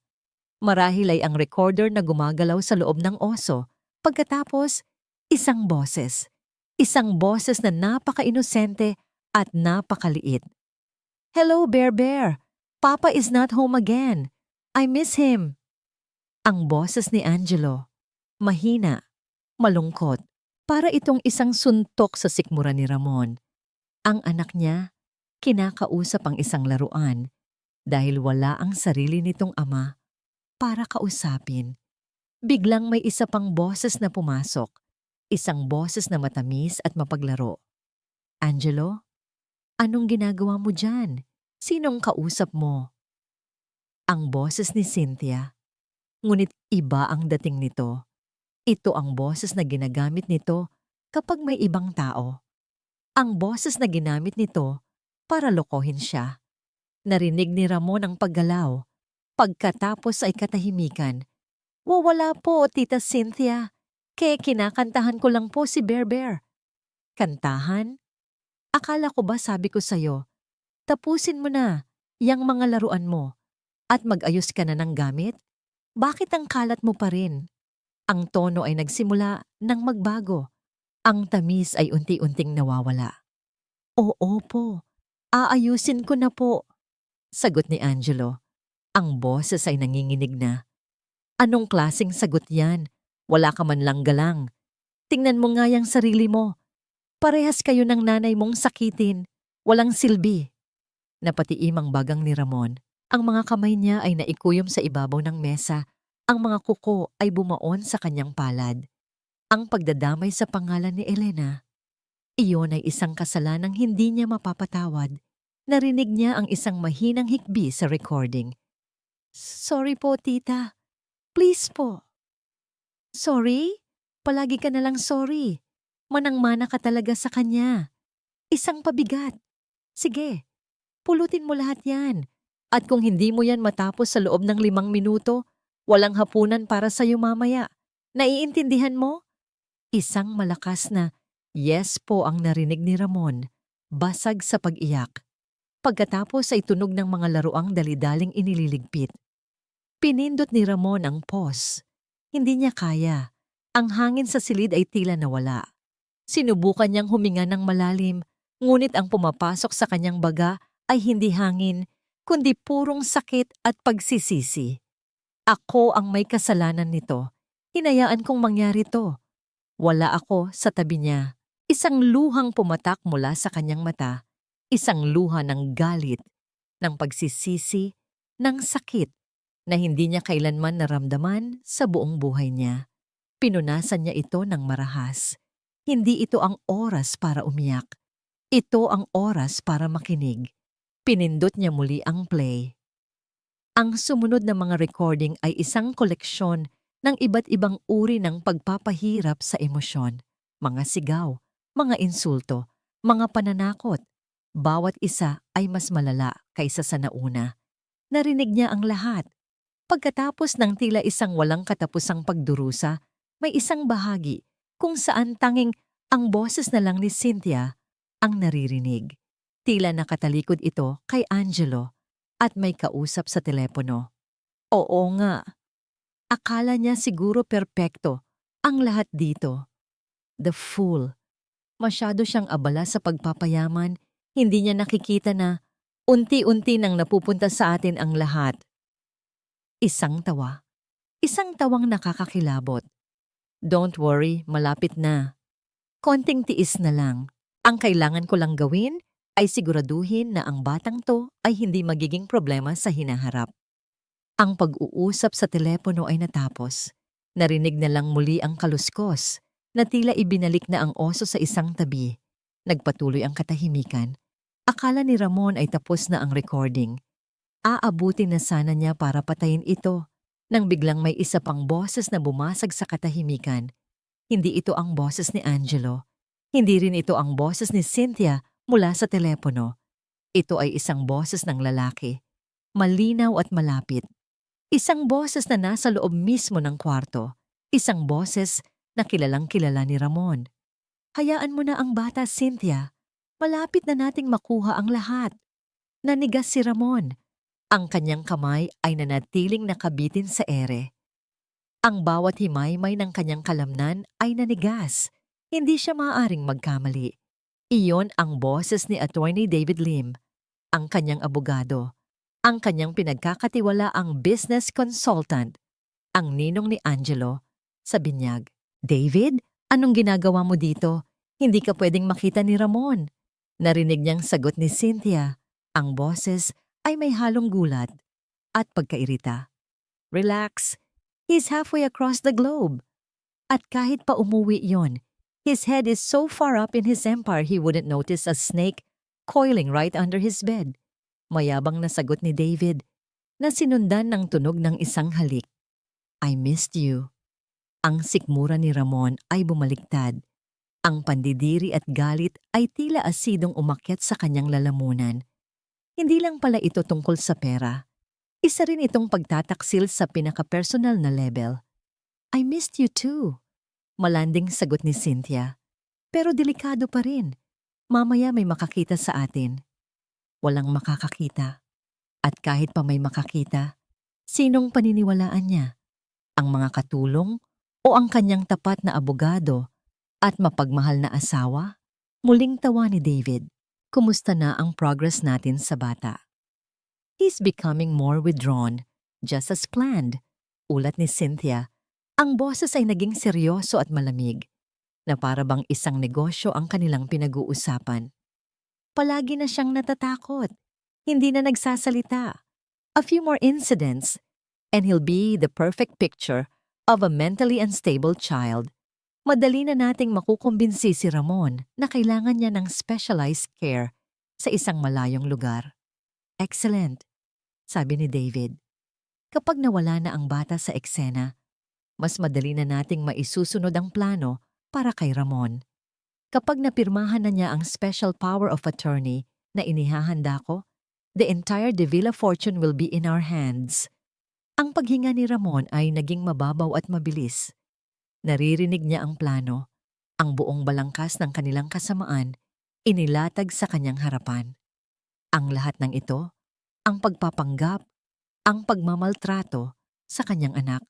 Marahil ay ang recorder na gumagalaw sa loob ng oso. Pagkatapos, isang boses. Isang boses na napaka-inosente at napakaliit. "Hello, Bear Bear. Papa is not home again. I miss him." Ang boses ni Angelo. Mahina, malungkot. Para itong isang suntok sa sikmura ni Ramon. Ang anak niya, kinakausap ang isang laruan dahil wala ang sarili nitong ama para kausapin. Biglang may isa pang boses na pumasok. Isang boses na matamis at mapaglaro. "Angelo, anong ginagawa mo dyan? Sinong kausap mo?" Ang boses ni Cynthia. Ngunit iba ang dating nito. Ito ang boses na ginagamit nito kapag may ibang tao. Ang boses na ginamit nito para lokohin siya. Narinig ni Ramon ang paggalaw. Pagkatapos ay katahimikan. "Wala po, Tita Cynthia. Kinakantahan ko lang po si Bear Bear." "Kantahan? Akala ko ba sabi ko sa'yo, tapusin mo na yang mga laruan mo at mag-ayos ka na ng gamit? Bakit ang kalat mo pa rin?" Ang tono ay nagsimula ng magbago. Ang tamis ay unti-unting nawawala. "Oo po, aayusin ko na po," sagot ni Angelo. Ang boses ay nanginginig na. "Anong klaseng sagot yan? Wala ka man lang galang. Tingnan mo nga yung sarili mo. Parehas kayo ng nanay mong sakitin. Walang silbi." Napatiim ang bagang ni Ramon. Ang mga kamay niya ay naikuyom sa ibabaw ng mesa. Ang mga kuko ay bumaon sa kanyang palad. Ang pagdadamay sa pangalan ni Elena. Iyon ay isang kasalanang hindi niya mapapatawad. Narinig niya ang isang mahinang hikbi sa recording. "Sorry po, tita. Please po." "Sorry? Palagi ka nalang sorry. Manang-mana ka talaga sa kanya. Isang pabigat. Sige, pulutin mo lahat yan. At kung hindi mo yan matapos sa loob ng 5 minuto, walang hapunan para sa'yo mamaya. Naiintindihan mo?" Isang malakas na yes po ang narinig ni Ramon, basag sa pag-iyak. Pagkatapos ay tunog ng mga laruang dalidaling inililigpit. Pinindot ni Ramon ang pause. Hindi niya kaya. Ang hangin sa silid ay tila nawala. Sinubukan niyang huminga ng malalim, ngunit ang pumapasok sa kanyang baga ay hindi hangin, kundi purong sakit at pagsisisi. "Ako ang may kasalanan nito. Hinayaan kong mangyari to." Wala ako sa tabi niya. Isang luhang pumatak mula sa kanyang mata. Isang luha ng galit, ng pagsisisi, ng sakit na hindi niya kailanman naramdaman sa buong buhay niya. Pinunasan niya ito ng marahas. Hindi ito ang oras para umiyak. Ito ang oras para makinig. Pinindot niya muli ang play. Ang sumunod na mga recording ay isang koleksyon ng iba't ibang uri ng pagpapahirap sa emosyon. Mga sigaw, mga insulto, mga pananakot. Bawat isa ay mas malala kaysa sa nauna. Narinig niya ang lahat. Pagkatapos ng tila isang walang katapusang pagdurusa, may isang bahagi kung saan tanging ang boses na lang ni Cynthia ang naririnig. Tila nakatalikod ito kay Angelo at may kausap sa telepono. Oo nga, akala niya siguro perpekto ang lahat dito. The fool. Masyado siyang abala sa pagpapayaman, hindi niya nakikita na unti-unti nang napupunta sa atin ang lahat. Isang tawa. Isang tawang nakakakilabot. Don't worry, malapit na. Konting tiis na lang. Ang kailangan ko lang gawin ay siguraduhin na ang batang to ay hindi magiging problema sa hinaharap. Ang pag-uusap sa telepono ay natapos. Narinig na lang muli ang kaluskos na tila ibinalik na ang oso sa isang tabi. Nagpatuloy ang katahimikan. Akala ni Ramon ay tapos na ang recording. Aabutin na sana niya para patayin ito nang biglang may isa pang boses na bumasag sa katahimikan. Hindi ito ang boses ni Angelo. Hindi rin ito ang boses ni Cynthia mula sa telepono. Ito ay isang boses ng lalaki. Malinaw at malapit. Isang boses na nasa loob mismo ng kwarto. Isang boses na kilalang kilala ni Ramon. Hayaan mo na ang bata, Cynthia. Malapit na nating makuha ang lahat. Nanigas si Ramon. Ang kanyang kamay ay nanatiling nakabitin sa ere. Ang bawat himay-may ng kanyang kalamnan ay nanigas. Hindi siya maaaring magkamali. Iyon ang boses ni Attorney David Lim, ang kanyang abogado, ang kanyang pinagkakatiwalaang business consultant, ang ninong ni Angelo, sa binyag. David, anong ginagawa mo dito? Hindi ka pwedeng makita ni Ramon. Narinig niyang sagot ni Cynthia. Ang boses ay may halong gulat at pagkairita. Relax, he's halfway across the globe. At kahit pa umuwi yon, his head is so far up in his empire he wouldn't notice a snake coiling right under his bed. Mayabang na sagot ni David na sinundan ng tunog ng isang halik. I missed you. Ang sikmura ni Ramon ay bumaliktad. Ang pandidiri at galit ay tila asidong umakyat sa kanyang lalamunan. Hindi lang pala ito tungkol sa pera. Isa rin itong pagtataksil sa pinaka-personal na level. I missed you too. Malanding sagot ni Cynthia. Pero delikado pa rin. Mamaya may makakita sa atin. Walang makakakita. At kahit pa may makakita, sinong paniniwalaan niya? Ang mga katulong o ang kanyang tapat na abogado at mapagmahal na asawa? Muling tawa ni David. Kumusta na ang progress natin sa bata? He's becoming more withdrawn, just as planned. Ulat ni Cynthia, ang boses ay naging seryoso at malamig, na para bang isang negosyo ang kanilang pinag-uusapan. Palagi na siyang natatakot, hindi na nagsasalita. A few more incidents, and he'll be the perfect picture of a mentally unstable child. Madali na nating makukumbinsi si Ramon na kailangan niya ng specialized care sa isang malayong lugar. Excellent, sabi ni David. Kapag nawala na ang bata sa eksena, mas madali na nating maisusunod ang plano para kay Ramon. Kapag napirmahan na niya ang special power of attorney na inihahanda ko, the entire De Villa fortune will be in our hands. Ang paghinga ni Ramon ay naging mababaw at mabilis. Naririnig niya ang plano, ang buong balangkas ng kanilang kasamaan, inilatag sa kanyang harapan. Ang lahat ng ito, ang pagpapanggap, ang pagmamaltrato sa kanyang anak,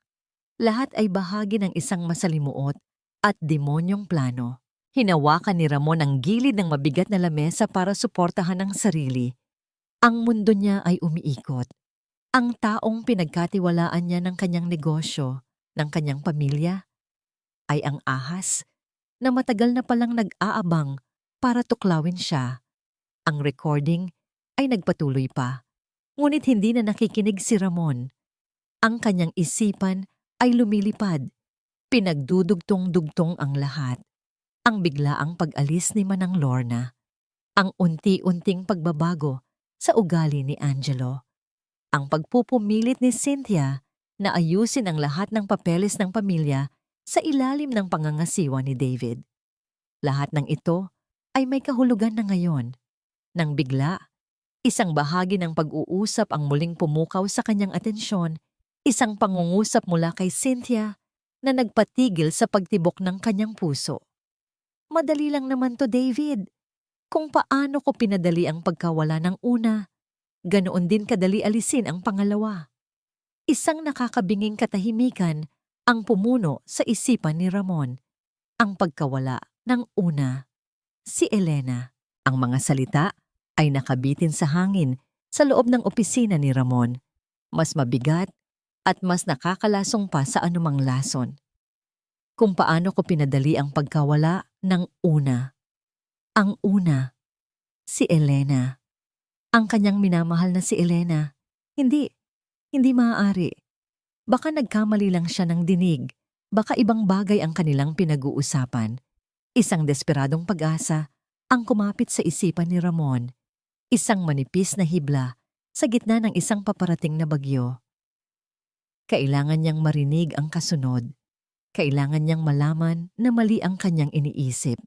lahat ay bahagi ng isang masalimuot at demonyong plano. Hinawakan ni Ramon ang gilid ng mabigat na lamesa para suportahan ang sarili. Ang mundo niya ay umiikot. Ang taong pinagkatiwalaan niya ng kanyang negosyo, ng kanyang pamilya, ay ang ahas na matagal na palang nag-aabang para tuklawin siya. Ang recording ay nagpatuloy pa, ngunit hindi na nakikinig si Ramon. Ang kanyang isipan ay lumilipad, pinagdudugtong-dugtong ang lahat. Ang biglaang pag-alis ni Manang Lorna, ang unti-unting pagbabago sa ugali ni Angelo, ang pagpupumilit ni Cynthia na ayusin ang lahat ng papeles ng pamilya sa ilalim ng pangangasiwa ni David. Lahat ng ito ay may kahulugan na ngayon. Nang bigla, isang bahagi ng pag-uusap ang muling pumukaw sa kanyang atensyon, Isang pangungusap mula kay Cynthia na nagpatigil sa pagtibok ng kanyang puso. Madali lang naman to, David. Kung paano ko pinadali ang pagkawala ng una, ganoon din kadali alisin ang pangalawa. Isang nakakabinging katahimikan ang pumuno sa isipan ni Ramon. Ang pagkawala ng una, si Elena. Ang mga salita ay nakabitin sa hangin sa loob ng opisina ni Ramon. Mas mabigat at mas nakakalasong pa sa anumang lason. Kung paano ko pinadali ang pagkawala ng una. Ang una, si Elena. Ang kanyang minamahal na si Elena. Hindi maaari. Baka nagkamali lang siya ng dinig. Baka ibang bagay ang kanilang pinag-uusapan. Isang desperadong pag-asa ang kumapit sa isipan ni Ramon. Isang manipis na hibla sa gitna ng isang paparating na bagyo. Kailangan niyang marinig ang kasunod. Kailangan niyang malaman na mali ang kanyang iniisip.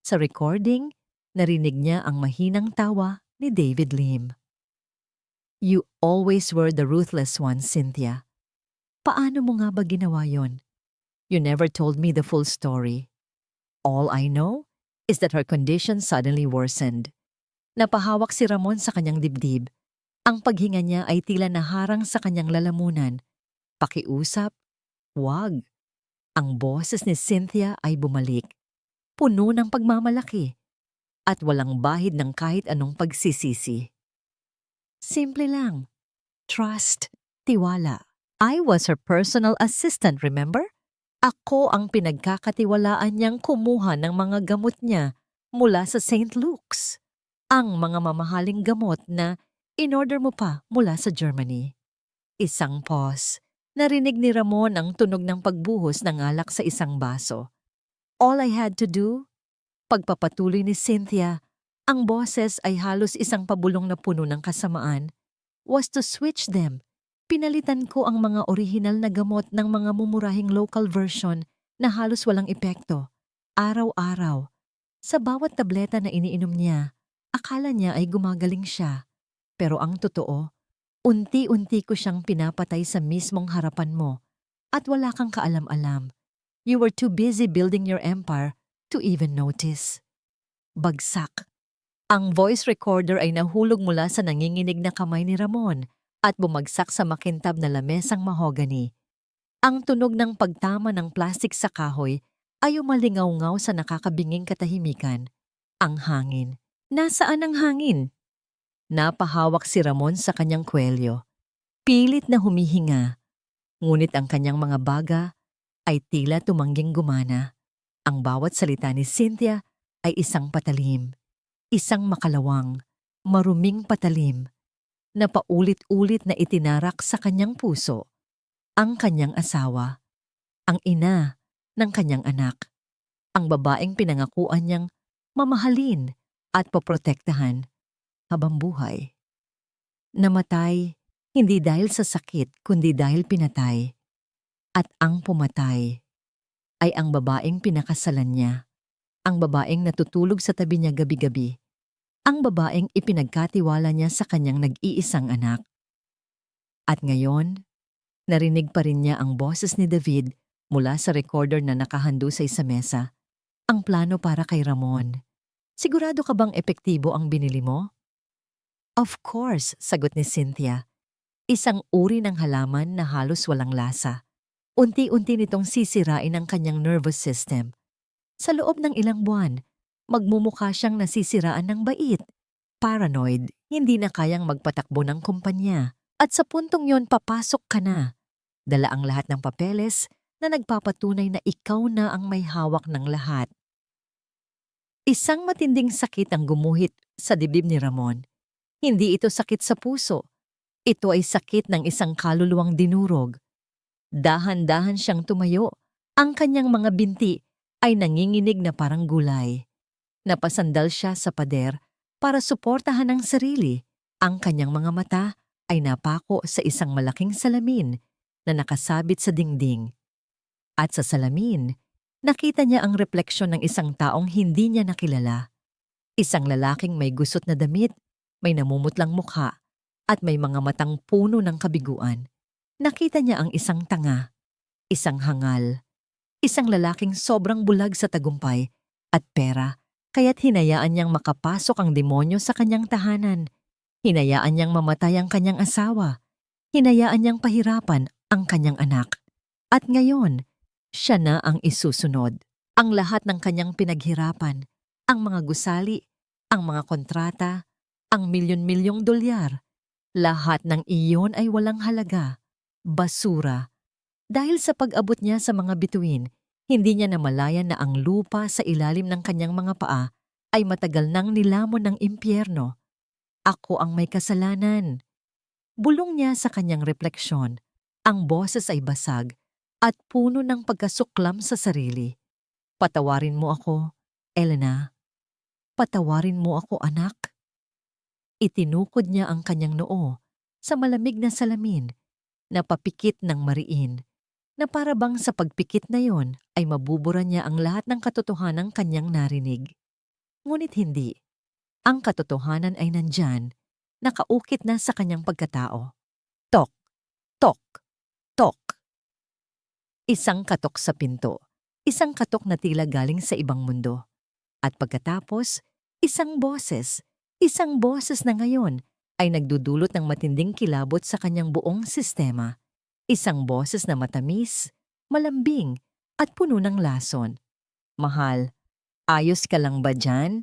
Sa recording, narinig niya ang mahinang tawa ni David Lim. You always were the ruthless one, Cynthia. Paano mo nga ba ginawa yon? You never told me the full story. All I know is that her condition suddenly worsened. Napahawak si Ramon sa kanyang dibdib. Ang paghinga niya ay tila naharang sa kanyang lalamunan. Pakiusap? Wag. Ang boses ni Cynthia ay bumalik. Puno ng pagmamalaki. At walang bahid ng kahit anong pagsisisi. Simple lang. Trust, tiwala. I was her personal assistant, remember? Ako ang pinagkakatiwalaan niyang kumuha ng mga gamot niya mula sa St. Luke's. Ang mga mamahaling gamot na in-order mo pa mula sa Germany. Isang pause. Narinig ni Ramon ang tunog ng pagbuhos ng alak sa isang baso. All I had to do? Pagpapatuloy ni Cynthia, ang boses ay halos isang pabulong na puno ng kasamaan, was to switch them. Pinalitan ko ang mga orihinal na gamot ng mga mumurahing local version na halos walang epekto. Araw-araw. Sa bawat tableta na iniinom niya, akala niya ay gumagaling siya. Pero ang totoo, unti-unti ko siyang pinapatay sa mismong harapan mo at wala kang kaalam-alam. You were too busy building your empire to even notice. Bagsak. Ang voice recorder ay nahulog mula sa nanginginig na kamay ni Ramon at bumagsak sa makintab na lamesang mahogany. Ang tunog ng pagtama ng plastik sa kahoy ay umalingaw-ngaw sa nakakabinging katahimikan. Ang hangin. Nasaan ang hangin? Napahawak si Ramon sa kanyang kwelyo. Pilit na humihinga. Ngunit ang kanyang mga baga ay tila tumangging gumana. Ang bawat salita ni Cynthia ay isang patalim. Isang makalawang, maruming patalim na paulit-ulit na itinarak sa kanyang puso. Ang kanyang asawa, ang ina ng kanyang anak, ang babaeng pinangakuan niyang mamahalin at poprotektahan habang buhay. Namatay hindi dahil sa sakit kundi dahil pinatay. At ang pumatay ay ang babaeng pinakasalan niya, ang babaeng natutulog sa tabi niya gabi-gabi, ang babaeng ipinagkatiwala niya sa kanyang nag-iisang anak. At ngayon, narinig pa rin niya ang boses ni David mula sa recorder na nakahandusay sa mesa. Ang plano para kay Ramon. Sigurado ka bang epektibo ang binili mo? Of course, sagot ni Cynthia. Isang uri ng halaman na halos walang lasa. Unti-unti nitong sisirain ang kanyang nervous system. Sa loob ng ilang buwan, magmumukha siyang nasisiraan ng bait. Paranoid, hindi na kayang magpatakbo ng kumpanya. At sa puntong yon papasok ka na. Dala ang lahat ng papeles na nagpapatunay na ikaw na ang may hawak ng lahat. Isang matinding sakit ang gumuhit sa dibdib ni Ramon. Hindi ito sakit sa puso. Ito ay sakit ng isang kaluluwang dinurog. Dahan-dahan siyang tumayo. Ang kanyang mga binti ay nanginginig na parang gulay. Napasandal siya sa pader para suportahan ang sarili. Ang kanyang mga mata ay napako sa isang malaking salamin na nakasabit sa dingding. At sa salamin, nakita niya ang refleksyon ng isang taong hindi niya nakilala. Isang lalaking may gusot na damit, may namumutlang mukha, at may mga matang puno ng kabiguan. Nakita niya ang isang tanga, isang hangal, isang lalaking sobrang bulag sa tagumpay at pera, kaya't hinayaan niyang makapasok ang demonyo sa kanyang tahanan. Hinayaan niyang mamatay ang kanyang asawa. Hinayaan niyang pahirapan ang kanyang anak. At ngayon, siya na ang isusunod. Ang lahat ng kanyang pinaghirapan, ang mga gusali, ang mga kontrata, ang milyon-milyong dolyar, lahat ng iyon ay walang halaga. Basura. Dahil sa pag-abot niya sa mga bituin, hindi niya namalayan na ang lupa sa ilalim ng kanyang mga paa ay matagal nang nilamon ng impyerno. Ako ang may kasalanan. Bulong niya sa kanyang refleksyon. Ang boses ay basag at puno ng pagkasuklam sa sarili. Patawarin mo ako, Elena. Patawarin mo ako, anak. Itinukod niya ang kanyang noo sa malamig na salamin na papikit ng mariin, na para bang sa pagpikit na yon ay mabubura niya ang lahat ng katotohanang kanyang narinig. Ngunit hindi. Ang katotohanan ay nandyan, nakaukit na sa kanyang pagkatao. Tok, tok, tok. Isang katok sa pinto, isang katok na tila galing sa ibang mundo. At pagkatapos, isang boses na ngayon ay nagdudulot ng matinding kilabot sa kanyang buong sistema. Isang boses na matamis, malambing, at puno ng lason. Mahal, ayos ka lang ba dyan?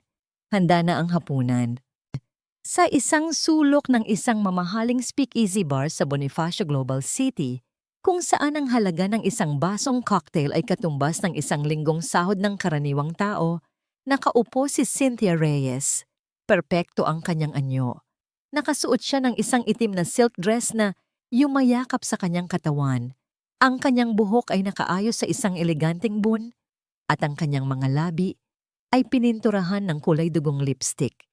Handa na ang hapunan. Sa isang sulok ng isang mamahaling speakeasy bar sa Bonifacio Global City, kung saan ang halaga ng isang basong cocktail ay katumbas ng isang linggong sahod ng karaniwang tao, nakaupo si Cynthia Reyes. Perpekto ang kanyang anyo. Nakasuot siya ng isang itim na silk dress na yumayakap sa kanyang katawan. Ang kanyang buhok ay nakaayos sa isang eleganteng bun at ang kanyang mga labi ay pininturahan ng kulay dugong lipstick.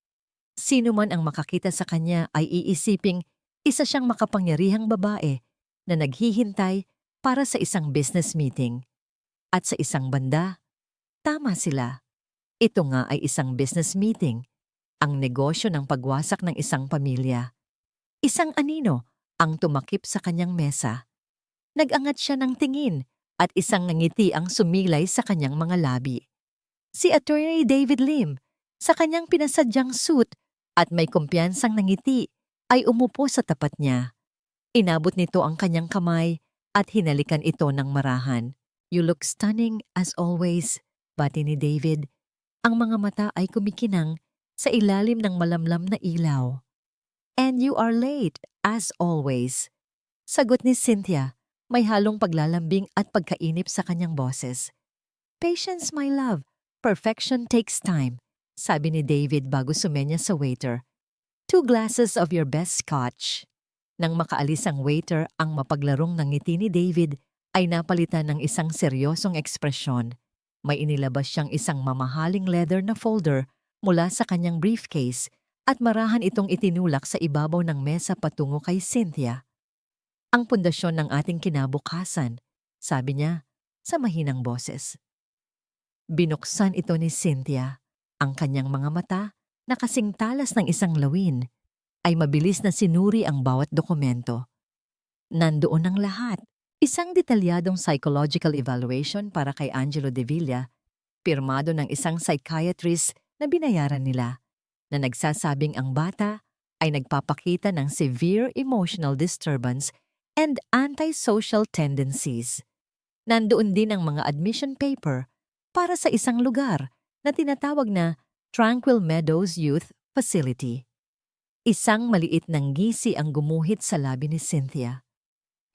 Sino man ang makakita sa kanya ay iisiping isa siyang makapangyarihang babae na naghihintay para sa isang business meeting. At sa isang banda, tama sila. Ito nga ay isang business meeting, ang negosyo ng pagwasak ng isang pamilya. Isang anino ang tumakip sa kanyang mesa. Nag-angat siya ng tingin at isang ngiti ang sumilay sa kanyang mga labi. Si Attorney David Lim, sa kanyang pinasadyang suit at may kumpiyansang nangiti, ay umupo sa tapat niya. Inabot nito ang kanyang kamay at hinalikan ito ng marahan. You look stunning as always, bati ni David. Ang mga mata ay kumikinang sa ilalim ng malamlam na ilaw. And you are late, as always. Sagot ni Cynthia, may halong paglalambing at pagkainip sa kanyang boses. Patience, my love. Perfection takes time, sabi ni David bago sumenya sa waiter. 2 glasses of your best scotch. Nang makaalis ang waiter, ang mapaglarong ng ngiti ni David ay napalitan ng isang seryosong ekspresyon. May inilabas siyang isang mamahaling leather na folder mula sa kanyang briefcase at marahan itong itinulak sa ibabaw ng mesa patungo kay Cynthia. Ang pundasyon ng ating kinabukasan, sabi niya sa mahinang boses. Binuksan ito ni Cynthia. Ang kanyang mga mata, na kasing talas ng isang lawin, ay mabilis na sinuri ang bawat dokumento. Nandoon ang lahat. Isang detalyadong psychological evaluation para kay Angelo De Villa, pirmado ng isang psychiatrist na binayaran nila, na nagsasabing ang bata ay nagpapakita ng severe emotional disturbance and antisocial tendencies. Nandoon din ang mga admission paper para sa isang lugar na tinatawag na Tranquil Meadows Youth Facility. Isang maliit ng ngisi ang gumuhit sa labi ni Cynthia.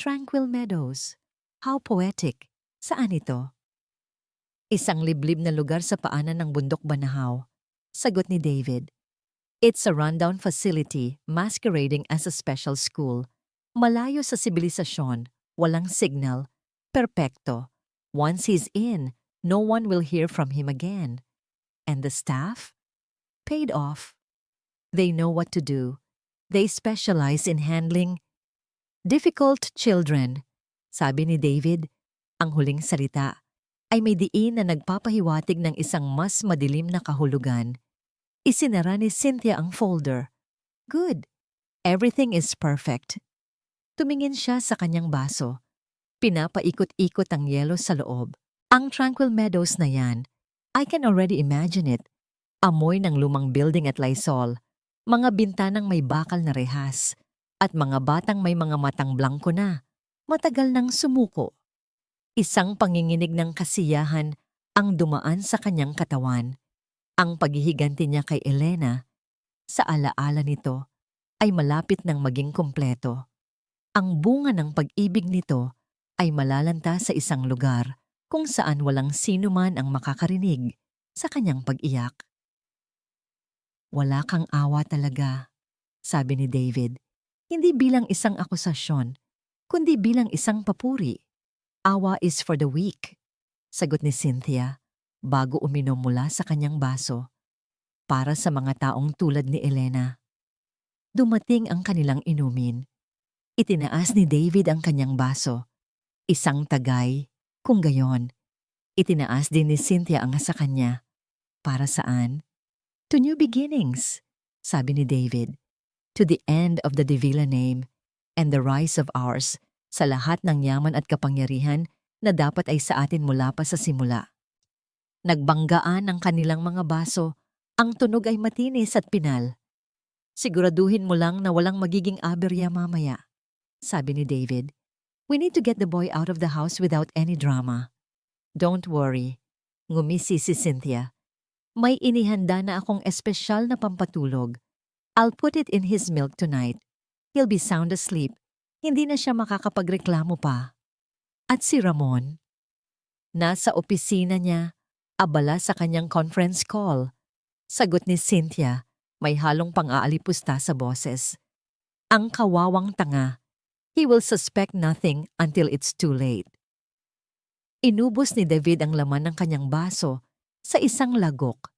Tranquil Meadows. How poetic. Saan ito? Isang liblib na lugar sa paanan ng bundok Banahaw. Sagot ni David. It's a rundown facility masquerading as a special school. Malayo sa sibilisasyon, walang signal, perpekto. Once he's in, no one will hear from him again. And the staff? Paid off. They know what to do. They specialize in handling difficult children. Sabi ni David, ang huling salita ay may diin na nagpapahiwatig ng isang mas madilim na kahulugan. Isinara ni Cynthia ang folder. Good. Everything is perfect. Tumingin siya sa kanyang baso. Pinapaikot-ikot ang yelo sa loob. Ang tranquil meadows na yan, I can already imagine it. Amoy ng lumang building at Lysol, mga bintanang may bakal na rehas, at mga batang may mga matang blangko na, matagal nang sumuko. Isang panginginig ng kasiyahan ang dumaan sa kanyang katawan. Ang paghihiganti niya kay Elena, sa alaala nito, ay malapit ng maging kumpleto. Ang bunga ng pag-ibig nito ay malalanta sa isang lugar kung saan walang sino man ang makakarinig sa kanyang pag-iyak. Wala kang awa talaga, sabi ni David, hindi bilang isang akusasyon, kundi bilang isang papuri. Awa is for the weak, sagot ni Cynthia bago uminom mula sa kanyang baso. Para sa mga taong tulad ni Elena. Dumating ang kanilang inumin. Itinaas ni David ang kanyang baso. Isang tagay, kung gayon. Itinaas din ni Cynthia ang sa kanya. Para saan? To new beginnings, sabi ni David. To the end of the Davila name and the rise of ours sa lahat ng yaman at kapangyarihan na dapat ay sa atin mula pa sa simula. Nagbanggaan ang kanilang mga baso. Ang tunog ay matinis at pinal. Siguraduhin mo lang na walang magiging aberya mamaya, sabi ni David. We need to get the boy out of the house without any drama. Don't worry, ngumisi si Cynthia. May inihanda na akong espesyal na pampatulog. I'll put it in his milk tonight. He'll be sound asleep. Hindi na siya makakapagreklamo pa. At si Ramon? Nasa opisina niya, abala sa kanyang conference call. Sagot ni Cynthia, may halong pang-aalipusta sa boses. Ang kawawang tanga. He will suspect nothing until it's too late. Inubos ni David ang laman ng kanyang baso sa isang lagok.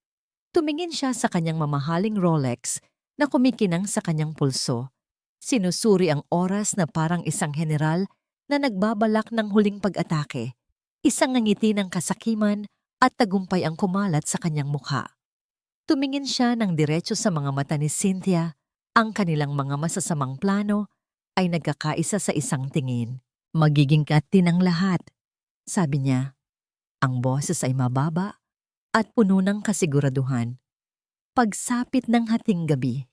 Tumingin siya sa kanyang mamahaling Rolex na kumikinang sa kanyang pulso. Sinusuri ang oras na parang isang general na nagbabalak ng huling pag-atake. Isang ngiti ng kasakiman at tagumpay ang kumalat sa kanyang mukha. Tumingin siya ng diretso sa mga mata ni Cynthia. Ang kanilang mga masasamang plano ay nagkakaisa sa isang tingin. Magiging katin ang lahat, sabi niya. Ang boses ay mababa at puno ng kasiguraduhan. Pagsapit ng hating gabi.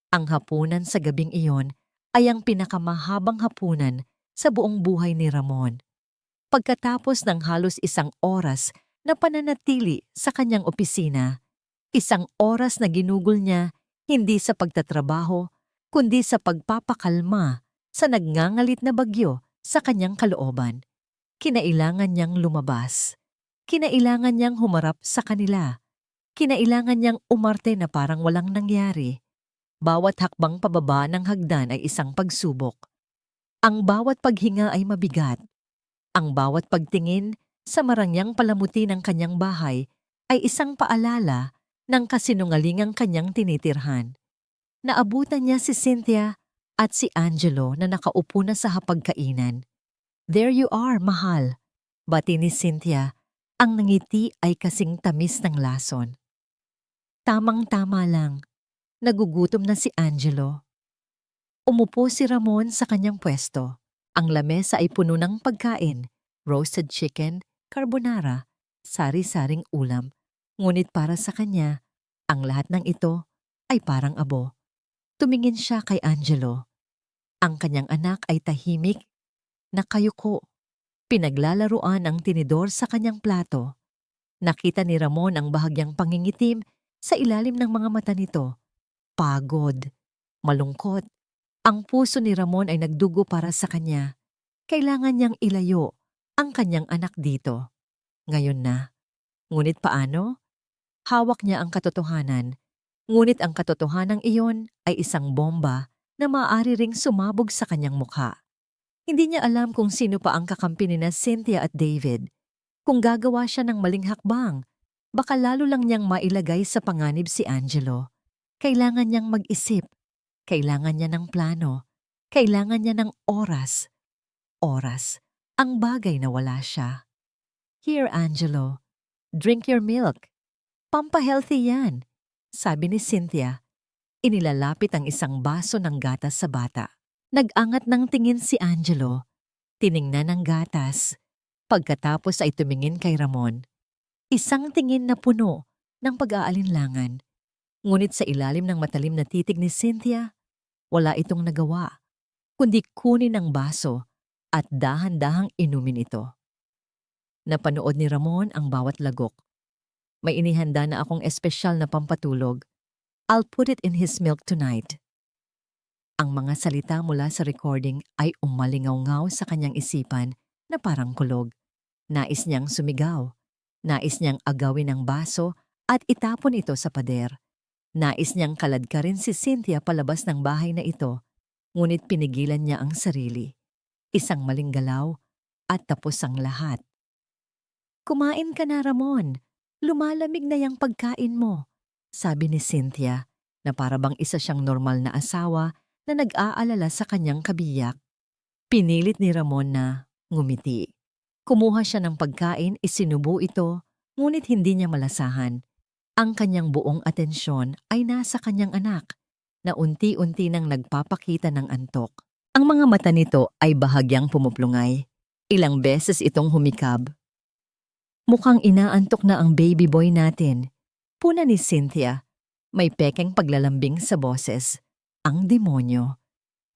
Ang hapunan sa gabing iyon ay ang pinakamahabang hapunan sa buong buhay ni Ramon. Pagkatapos ng halos isang oras na pananatili sa kanyang opisina, isang oras na ginugol niya hindi sa pagtatrabaho, kundi sa pagpapakalma sa nagngangalit na bagyo sa kanyang kalooban. Kinailangan niyang lumabas. Kinailangan niyang humarap sa kanila. Kinailangan niyang umarte na parang walang nangyari. Bawat hakbang pababa ng hagdan ay isang pagsubok. Ang bawat paghinga ay mabigat. Ang bawat pagtingin sa marangyang palamuti ng kanyang bahay ay isang paalala ng kasinungalingang kanyang tinitirhan. Naabutan niya si Cynthia at si Angelo na nakaupo na sa hapagkainan. There you are, mahal. Bati ni Cynthia, ang nangiti ay kasing tamis ng lason. Tamang-tama lang, nagugutom na si Angelo. Umupo si Ramon sa kanyang pwesto. Ang lamesa ay puno ng pagkain, roasted chicken, carbonara, sari-saring ulam. Ngunit para sa kanya, ang lahat ng ito ay parang abo. Tumingin siya kay Angelo. Ang kanyang anak ay tahimik, nakayuko. Pinaglalaruan ang tinidor sa kanyang plato. Nakita ni Ramon ang bahagyang pangingitim sa ilalim ng mga mata nito. Pagod, malungkot. Ang puso ni Ramon ay nagdugo para sa kanya. Kailangan niyang ilayo ang kanyang anak dito. Ngayon na. Ngunit paano? Hawak niya ang katotohanan. Ngunit ang katotohanan iyon ay isang bomba na maaari ring sumabog sa kanyang mukha. Hindi niya alam kung sino pa ang kakampi ni Cynthia at David. Kung gagawa siya ng maling hakbang, baka lalo lang niyang mailagay sa panganib si Angelo. Kailangan niyang mag-isip. Kailangan niya ng plano. Kailangan niya ng oras. Oras. Ang bagay na wala siya. Here, Angelo. Drink your milk. Pampahealthy yan, sabi ni Cynthia. Inilalapit ang isang baso ng gatas sa bata. Nag-angat ng tingin si Angelo, tiningnan ng gatas. Pagkatapos ay tumingin kay Ramon. Isang tingin na puno ng pag-aalinlangan. Ngunit sa ilalim ng matalim na titig ni Cynthia, wala itong nagawa, kundi kunin ang baso at dahan-dahang inumin ito. Napanood ni Ramon ang bawat lagok. May inihanda na akong espesyal na pampatulog. I'll put it in his milk tonight. Ang mga salita mula sa recording ay umalingaw-ngaw sa kanyang isipan na parang kulog. Nais niyang sumigaw. Nais niyang agawin ang baso at itapon ito sa pader. Nais niyang kaladkarin si Cynthia palabas ng bahay na ito, ngunit pinigilan niya ang sarili. Isang maling galaw at tapos ang lahat. Kumain ka na, Ramon. Lumalamig na yung pagkain mo, sabi ni Cynthia na para bang isa siyang normal na asawa na nag-aalala sa kanyang kabiyak. Pinilit ni Ramon na ngumiti. Kumuha siya ng pagkain, isinubo ito, ngunit hindi niya malasahan. Ang kanyang buong atensyon ay nasa kanyang anak na unti-unti nang nagpapakita ng antok. Ang mga mata nito ay bahagyang pumuplungay. Ilang beses itong humikab. Mukhang inaantok na ang baby boy natin. Puna ni Cynthia. May pekeng paglalambing sa boses. Ang demonyo.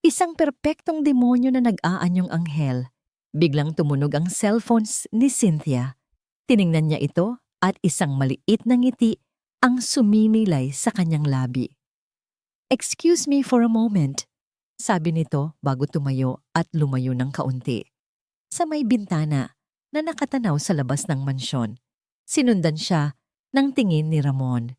Isang perpektong demonyo na nag-aanyong anghel. Biglang tumunog ang cellphones ni Cynthia. Tiningnan niya ito at isang maliit na ngiti ang suminilay sa kanyang labi. "Excuse me for a moment," sabi nito bago tumayo at lumayo ng kaunti. Sa may bintana na nakatanaw sa labas ng mansyon, sinundan siya ng tingin ni Ramon.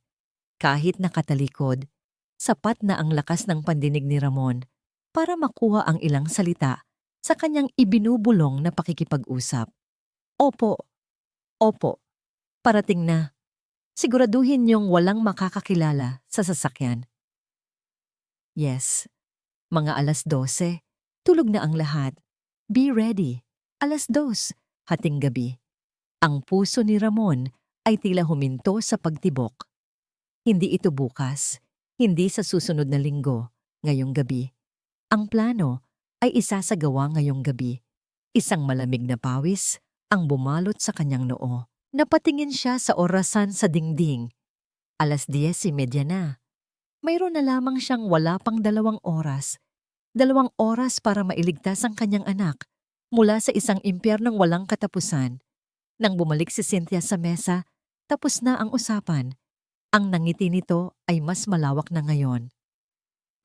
Kahit nakatalikod, sapat na ang lakas ng pandinig ni Ramon para makuha ang ilang salita sa kanyang ibinubulong na pakikipag-usap. "Opo, opo, parating na. Siguraduhin niyong walang makakakilala sa sasakyan." "Yes, mga 12:00, tulog na ang lahat. Be ready, 2:00, hating gabi." Ang puso ni Ramon ay tila huminto sa pagtibok. Hindi ito bukas, hindi sa susunod na linggo, ngayong gabi. Ang plano ay isasagawa ngayong gabi. Isang malamig na pawis ang bumalot sa kanyang noo. Napatingin siya sa orasan sa dingding. 10:30 na. Mayroon na lamang siyang wala pang 2 oras. 2 oras para mailigtas ang kanyang anak mula sa isang impyernong walang katapusan. Nang bumalik si Cynthia sa mesa, tapos na ang usapan. Ang nangiti nito ay mas malawak na ngayon.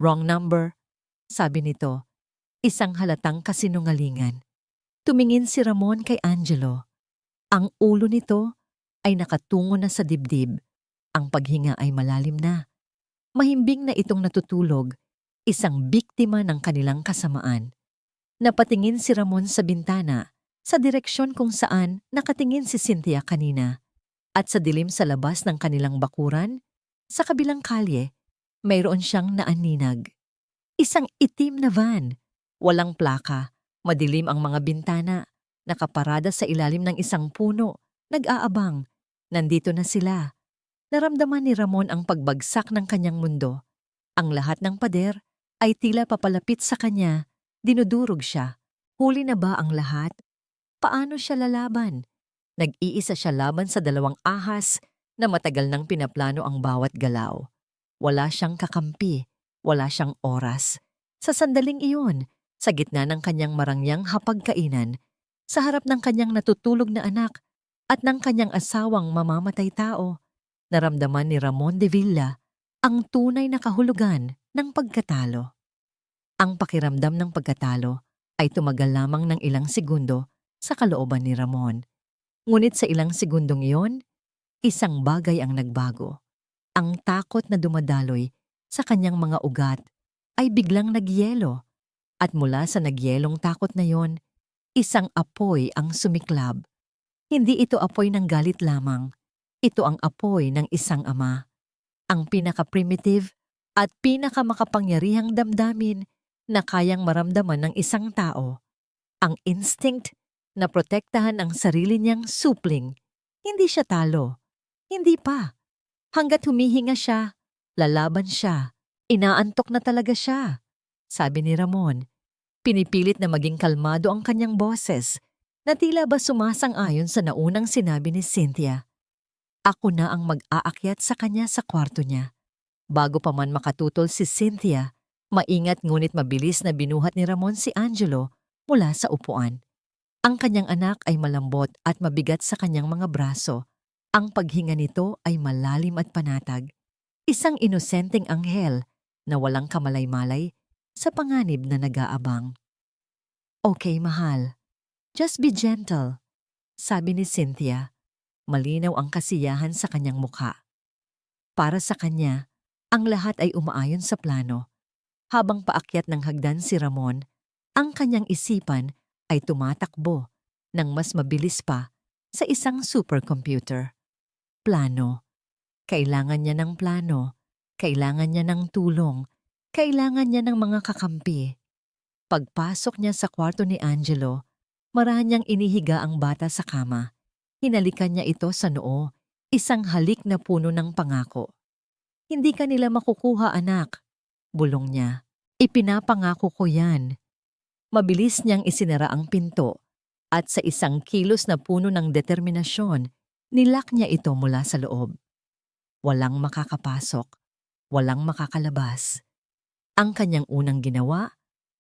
"Wrong number," sabi nito. Isang halatang kasinungalingan. Tumingin si Ramon kay Angelo. Ang ulo nito ay nakatungo na sa dibdib. Ang paghinga ay malalim na. Mahimbing na itong natutulog, isang biktima ng kanilang kasamaan. Napatingin si Ramon sa bintana, sa direksyon kung saan nakatingin si Cynthia kanina. At sa dilim sa labas ng kanilang bakuran, sa kabilang kalye, mayroon siyang naaninag. Isang itim na van, walang plaka, madilim ang mga bintana, nakaparada sa ilalim ng isang puno, nag-aabang. Nandito na sila. Naramdaman ni Ramon ang pagbagsak ng kanyang mundo. Ang lahat ng pader ay tila papalapit sa kanya, dinudurog siya. Huli na ba ang lahat? Paano siya lalaban? Nag-iisa siya laban sa 2 ahas na matagal nang pinaplano ang bawat galaw. Wala siyang kakampi, wala siyang oras. Sa sandaling iyon, sa gitna ng kanyang marangyang hapagkainan, sa harap ng kanyang natutulog na anak at ng kanyang asawang mamamatay tao, naramdaman ni Ramon de Villa ang tunay na kahulugan ng pagkatalo. Ang pakiramdam ng pagkatalo ay tumagal lamang ng ilang segundo sa kalooban ni Ramon. Ngunit sa ilang segundong iyon, isang bagay ang nagbago. Ang takot na dumadaloy sa kanyang mga ugat ay biglang nagyelo. At mula sa nagyelong takot na yon, isang apoy ang sumiklab. Hindi ito apoy ng galit lamang. Ito ang apoy ng isang ama. Ang pinaka-primitive at pinaka-makapangyarihang damdamin na kayang maramdaman ng isang tao. Ang instinct na protektahan ang sarili niyang supling. Hindi siya talo. Hindi pa. Hanggat humihinga siya, lalaban siya. Inaantok na talaga siya, sabi ni Ramon. Pinipilit na maging kalmado ang kanyang boses na tila ba sumasang-ayon sa naunang sinabi ni Cynthia. Ako na ang mag-aakyat sa kanya sa kwarto niya. Bago pa man makatutol si Cynthia, maingat ngunit mabilis na binuhat ni Ramon si Angelo mula sa upuan. Ang kanyang anak ay malambot at mabigat sa kanyang mga braso. Ang paghinga nito ay malalim at panatag. Isang inosenteng anghel na walang kamalay-malay sa panganib na nag-aabang. Okay, mahal. Just be gentle, sabi ni Cynthia. Malinaw ang kasiyahan sa kanyang mukha. Para sa kanya, ang lahat ay umaayon sa plano. Habang paakyat ng hagdan si Ramon, ang kanyang isipan ay tumatakbo ng mas mabilis pa sa isang supercomputer. Plano. Kailangan niya ng plano. Kailangan niya ng tulong. Kailangan niya ng mga kakampi. Pagpasok niya sa kwarto ni Angelo, marahan niyang inihiga ang bata sa kama. Hinalikan niya ito sa noo, isang halik na puno ng pangako. Hindi ka nila makukuha, anak. Bulong niya. Ipinapangako ko yan. Mabilis niyang isinara ang pinto at sa isang kilos na puno ng determinasyon, nilak niya ito mula sa loob. Walang makakapasok, walang makakalabas. Ang kanyang unang ginawa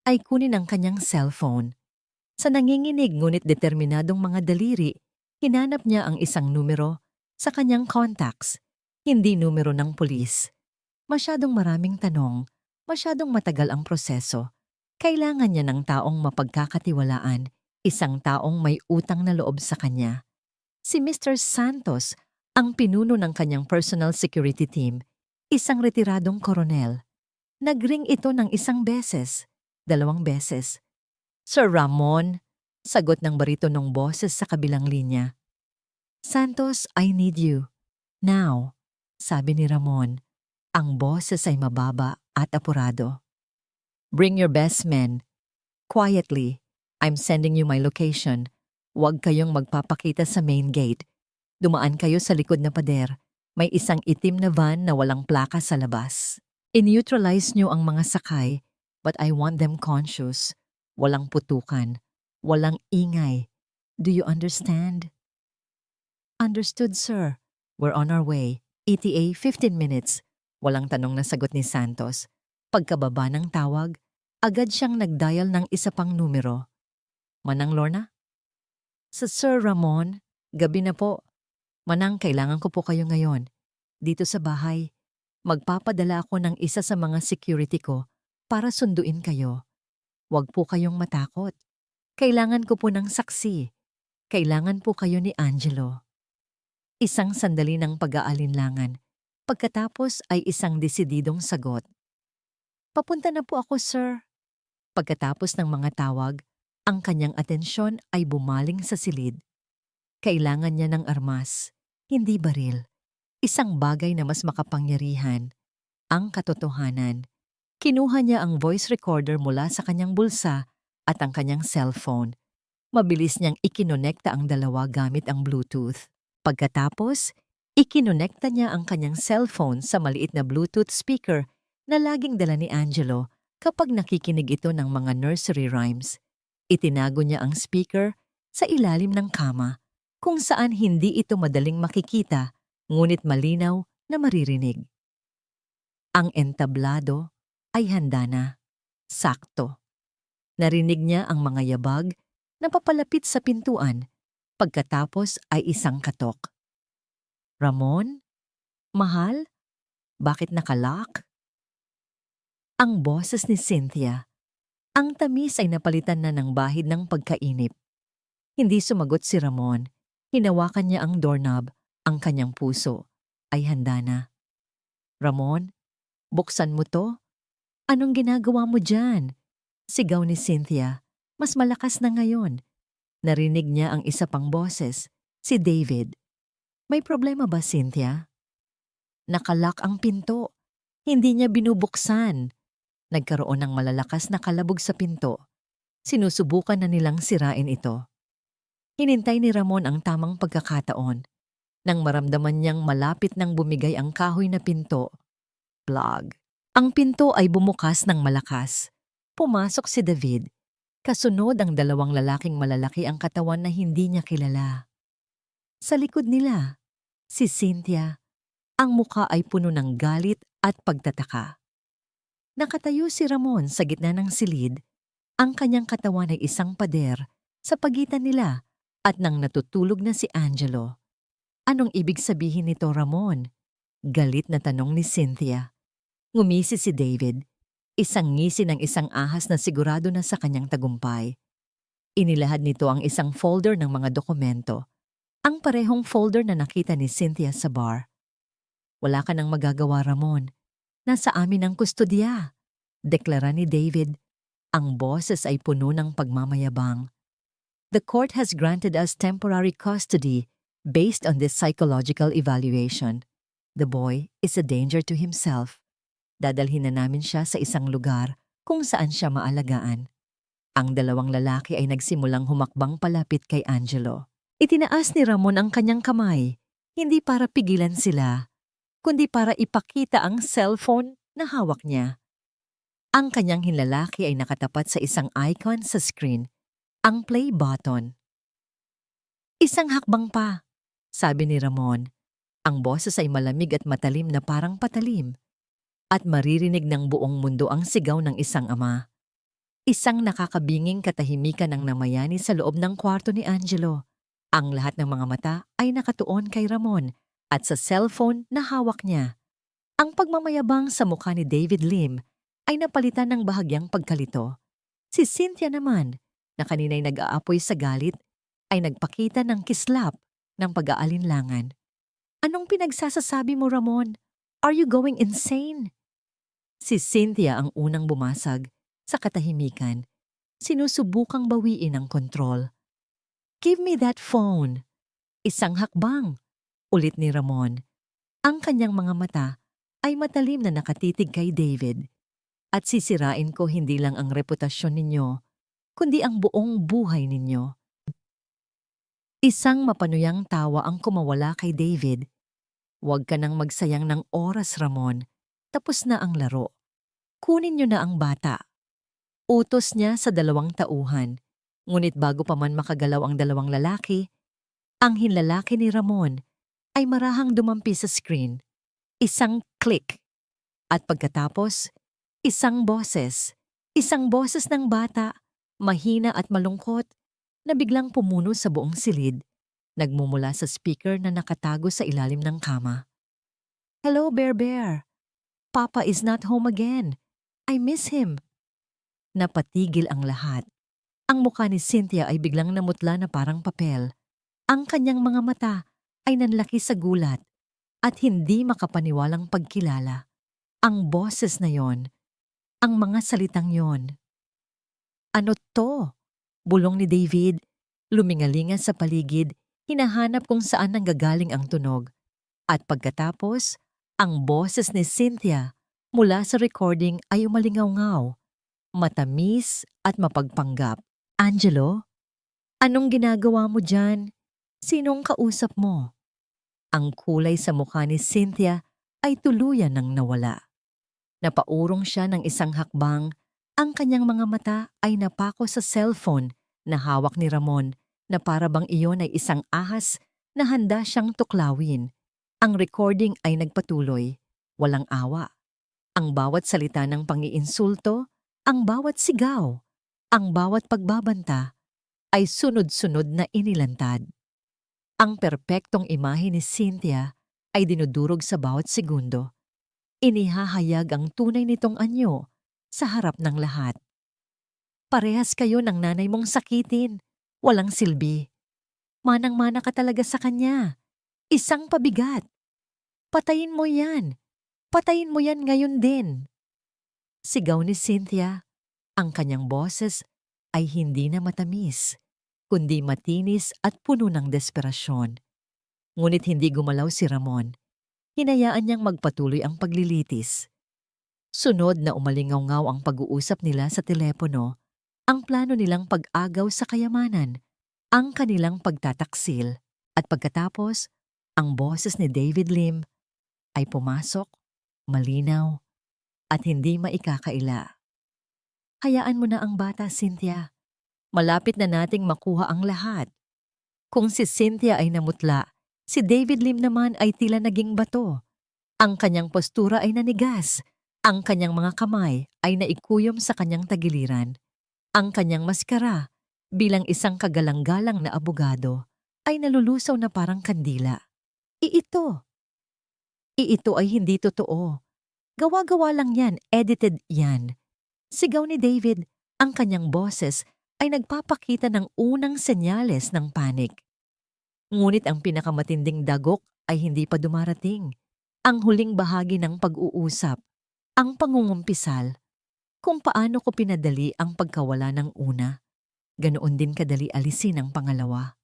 ay kunin ang kanyang cellphone. Sa nanginginig ngunit determinadong mga daliri, hinanap niya ang isang numero sa kanyang contacts, hindi numero ng pulis. Masyadong maraming tanong, masyadong matagal ang proseso. Kailangan niya ng taong mapagkakatiwalaan, isang taong may utang na loob sa kanya. Si Mr. Santos, ang pinuno ng kanyang personal security team, isang retiradong koronel. Nagring ito ng isang beses, 2 beses. Sir Ramon, sagot ng baritonong boses sa kabilang linya. Santos, I need you. Now, sabi ni Ramon. Ang boses ay mababa at apurado. Bring your best men. Quietly, I'm sending you my location. Huwag kayong magpapakita sa main gate. Dumaan kayo sa likod na pader. May isang itim na van na walang plaka sa labas. I-neutralize nyo ang mga sakay, but I want them conscious. Walang putukan. Walang ingay. Do you understand? Understood, sir. We're on our way. ETA 15 minutes. Walang tanong na sagot ni Santos. Pagkababa ng tawag, agad siyang nag-dial ng isa pang numero. Manang Lorna? Sa Sir Ramon, gabi na po. Manang, kailangan ko po kayo ngayon. Dito sa bahay, magpapadala ako ng isa sa mga security ko para sunduin kayo. Huwag po kayong matakot. Kailangan ko po ng saksi. Kailangan po kayo ni Angelo. Isang sandali ng pag-aalinlangan. Pagkatapos ay isang desididong sagot. Papunta na po ako, sir. Pagkatapos ng mga tawag, ang kanyang atensyon ay bumaling sa silid. Kailangan niya ng armas, hindi baril. Isang bagay na mas makapangyarihan. Ang katotohanan. Kinuha niya ang voice recorder mula sa kanyang bulsa at ang kanyang cellphone. Mabilis niyang ikinonekta ang dalawa gamit ang Bluetooth. Pagkatapos, ikinonekta niya ang kanyang cellphone sa maliit na Bluetooth speaker na laging dala ni Angelo kapag nakikinig ito ng mga nursery rhymes. Itinago niya ang speaker sa ilalim ng kama, kung saan hindi ito madaling makikita, ngunit malinaw na maririnig. Ang entablado ay handa na. Sakto. Narinig niya ang mga yabag na papalapit sa pintuan, pagkatapos ay isang katok. Ramon? Mahal? Bakit nakalock? Ang boses ni Cynthia. Ang tamis ay napalitan na ng bahid ng pagkainip. Hindi sumagot si Ramon. Hinawakan niya ang doorknob. Ang kanyang puso ay handa na. Ramon, buksan mo to? Anong ginagawa mo dyan? Sigaw ni Cynthia. Mas malakas na ngayon. Narinig niya ang isa pang boses, si David. May problema ba, Cynthia? Nakalock ang pinto. Hindi niya binubuksan. Nagkaroon ng malalakas na kalabog sa pinto. Sinusubukan na nilang sirain ito. Hinintay ni Ramon ang tamang pagkakataon. Nang maramdaman niyang malapit nang bumigay ang kahoy na pinto. Plug. Ang pinto ay bumukas ng malakas. Pumasok si David. Kasunod ang dalawang lalaking malalaki ang katawan na hindi niya kilala. Sa likod nila, si Cynthia, ang muka ay puno ng galit at pagtataka. Nakatayo si Ramon sa gitna ng silid, ang kanyang katawan ay isang pader sa pagitan nila at nang natutulog na si Angelo. Anong ibig sabihin nito, Ramon? Galit na tanong ni Cynthia. Ngumisi si David, isang ngisi ng isang ahas na sigurado na sa kanyang tagumpay. Inilahad nito ang isang folder ng mga dokumento, ang parehong folder na nakita ni Cynthia sa bar. Wala ka nang magagawa, Ramon. Nasa amin ang kustodya, deklara ni David. Ang boses ay puno ng pagmamayabang. The court has granted us temporary custody based on this psychological evaluation. The boy is a danger to himself. Dadalhin na namin siya sa isang lugar kung saan siya maalagaan. Ang dalawang lalaki ay nagsimulang humakbang palapit kay Angelo. Itinaas ni Ramon ang kanyang kamay, hindi para pigilan sila, kundi para ipakita ang cellphone na hawak niya. Ang kanyang hinlalaki ay nakatapat sa isang icon sa screen, ang play button. Isang hakbang pa, sabi ni Ramon. Ang boses ay malamig at matalim na parang patalim, at maririnig ng buong mundo ang sigaw ng isang ama. Isang nakakabinging katahimikan ang namayani sa loob ng kwarto ni Angelo. Ang lahat ng mga mata ay nakatuon kay Ramon at sa cellphone na hawak niya. Ang pagmamayabang sa mukha ni David Lim ay napalitan ng bahagyang pagkalito. Si Cynthia naman, na kanina'y nag-aapoy sa galit, ay nagpakita ng kislap ng pag-aalinlangan. Anong pinagsasasabi mo, Ramon? Are you going insane? Si Cynthia ang unang bumasag sa katahimikan. Sinusubukang bawiin ang kontrol. Give me that phone. Isang hakbang, ulit ni Ramon. Ang kanyang mga mata ay matalim na nakatitig kay David. At sisirain ko hindi lang ang reputasyon ninyo, kundi ang buong buhay ninyo. Isang mapanuyang tawa ang kumawala kay David. Huwag ka nang magsayang ng oras, Ramon. Tapos na ang laro. Kunin niyo na ang bata. Utos niya sa dalawang tauhan. Ngunit bago pa man makagalaw ang dalawang lalaki, ang hinlalaki ni Ramon ay marahang dumampi sa screen. Isang click. At pagkatapos, isang boses ng bata, mahina at malungkot, na biglang pumuno sa buong silid, nagmumula sa speaker na nakatago sa ilalim ng kama. Hello, Bear Bear. Papa is not home again. I miss him. Napatigil ang lahat. Ang mukha ni Cynthia ay biglang namutla na parang papel. Ang kanyang mga mata ay nanlaki sa gulat at hindi makapaniwalang pagkilala. Ang boses na yon, ang mga salitang yon. Ano to? Bulong ni David, lumingalinga sa paligid, hinahanap kung saan nanggagaling ang tunog. At pagkatapos, ang boses ni Cynthia mula sa recording ay umalingaw-ngaw, matamis at mapagpanggap. Angelo, anong ginagawa mo dyan? Sinong kausap mo? Ang kulay sa mukha ni Cynthia ay tuluyan ng nawala. Napaurong siya ng isang hakbang, ang kanyang mga mata ay napako sa cellphone na hawak ni Ramon na para bang iyon ay isang ahas na handa siyang tuklawin. Ang recording ay nagpatuloy, walang awa. Ang bawat salita ng pangiinsulto, ang bawat sigaw, ang bawat pagbabanta ay sunod-sunod na inilantad. Ang perpektong imahe ni Cynthia ay dinudurog sa bawat segundo. Inihahayag ang tunay nitong anyo sa harap ng lahat. Parehas kayo ng nanay mong sakitin, walang silbi. Manang-mana ka talaga sa kanya. Isang pabigat. Patayin mo yan. Patayin mo yan ngayon din. Sigaw ni Cynthia. Ang kanyang boses ay hindi na matamis, kundi matinis at puno ng desperasyon. Ngunit hindi gumalaw si Ramon. Hinayaan niyang magpatuloy ang paglilitis. Sunod na umalingaw-ngaw ang pag-uusap nila sa telepono, ang plano nilang pag-agaw sa kayamanan, ang kanilang pagtataksil, at pagkatapos, ang boses ni David Lim ay pumasok, malinaw, at hindi maikakaila. Hayaan mo na ang bata, Cynthia. Malapit na nating makuha ang lahat. Kung si Cynthia ay namutla, si David Lim naman ay tila naging bato. Ang kanyang postura ay nanigas. Ang kanyang mga kamay ay naikuyom sa kanyang tagiliran. Ang kanyang maskara, bilang isang kagalang-galang na abogado, ay nalulusaw na parang kandila. Iito. Iito ay hindi totoo. Gawa-gawa lang yan, edited yan. Sigaw ni David, ang kanyang boses ay nagpapakita ng unang senyales ng panik. Ngunit ang pinakamatinding dagok ay hindi pa dumarating. Ang huling bahagi ng pag-uusap, ang pangungumpisal, kung paano ko pinadali ang pagkawala ng una, ganoon din kadali alisin ang pangalawa.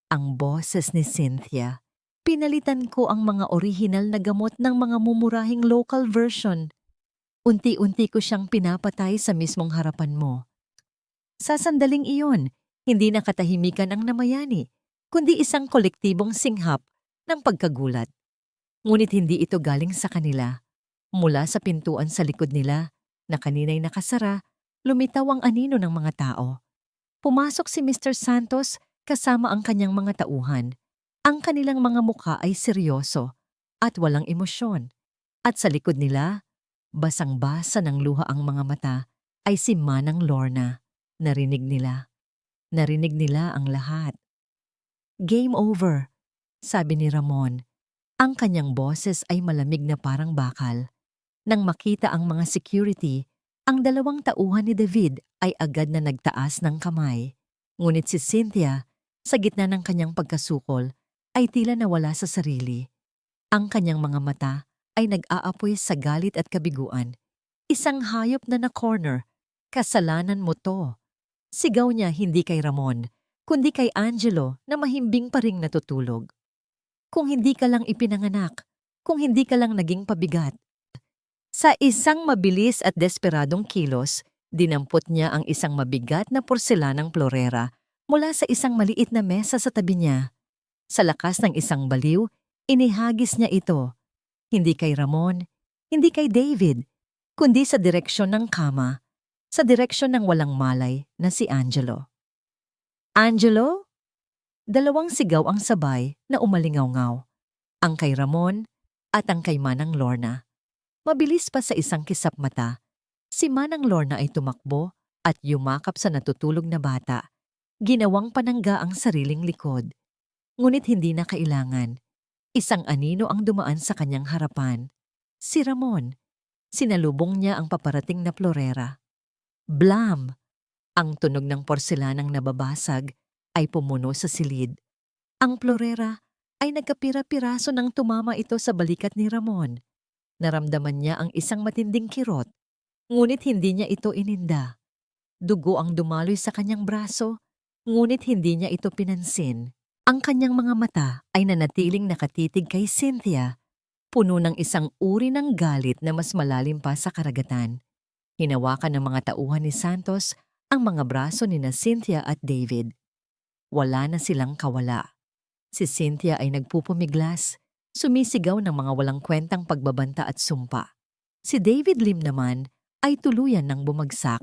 Ang boses ni Cynthia, pinalitan ko ang mga orihinal na gamot ng mga mumurahing local version. Unti-unti ko siyang pinapatay sa mismong harapan mo. Sa sandaling iyon, hindi na katahimikan ang namayani, kundi isang kolektibong singhap ng pagkagulat. Ngunit hindi ito galing sa kanila. Mula sa pintuan sa likod nila, na kanina'y nakasara, lumitaw ang anino ng mga tao. Pumasok si Mr. Santos kasama ang kanyang mga tauhan. Ang kanilang mga mukha ay seryoso at walang emosyon. At sa likod nila, basang-basa ng luha ang mga mata, ay si Manang Lorna. Narinig nila. Narinig nila ang lahat. Game over, sabi ni Ramon. Ang kanyang boses ay malamig na parang bakal. Nang makita ang mga security, ang dalawang tauhan ni David ay agad na nagtaas ng kamay. Ngunit si Cynthia, sa gitna ng kanyang pagkasukol, ay tila nawala sa sarili. Ang kanyang mga mata ay nag-aapoy sa galit at kabiguan. Isang hayop na na-corner, kasalanan mo to. Sigaw niya hindi kay Ramon, kundi kay Angelo na mahimbing pa ring natutulog. Kung hindi ka lang ipinanganak, kung hindi ka lang naging pabigat. Sa isang mabilis at desperadong kilos, dinampot niya ang isang mabigat na porselanang florera mula sa isang maliit na mesa sa tabi niya. Sa lakas ng isang baliw, inihagis niya ito. Hindi kay Ramon, hindi kay David, kundi sa direksyon ng kama, sa direksyon ng walang malay na si Angelo. Angelo? Dalawang sigaw ang sabay na umalingaw-ngaw. Ang kay Ramon at ang kay Manang Lorna. Mabilis pa sa isang kisap mata, si Manang Lorna ay tumakbo at yumakap sa natutulog na bata. Ginawang panangga ang sariling likod. Ngunit hindi na kailangan. Isang anino ang dumaan sa kanyang harapan. Si Ramon. Sinalubong niya ang paparating na florera. Blam! Ang tunog ng porselanang nababasag ay pumuno sa silid. Ang florera ay nagkapira-piraso nang tumama ito sa balikat ni Ramon. Naramdaman niya ang isang matinding kirot, ngunit hindi niya ito ininda. Dugo ang dumaloy sa kanyang braso, ngunit hindi niya ito pinansin. Ang kanyang mga mata ay nanatiling nakatitig kay Cynthia, puno ng isang uri ng galit na mas malalim pa sa karagatan. Hinawakan ng mga tauhan ni Santos ang mga braso ni Cynthia at David. Wala na silang kawala. Si Cynthia ay nagpupumiglas, sumisigaw ng mga walang kwentang pagbabanta at sumpa. Si David Lim naman ay tuluyan ng bumagsak.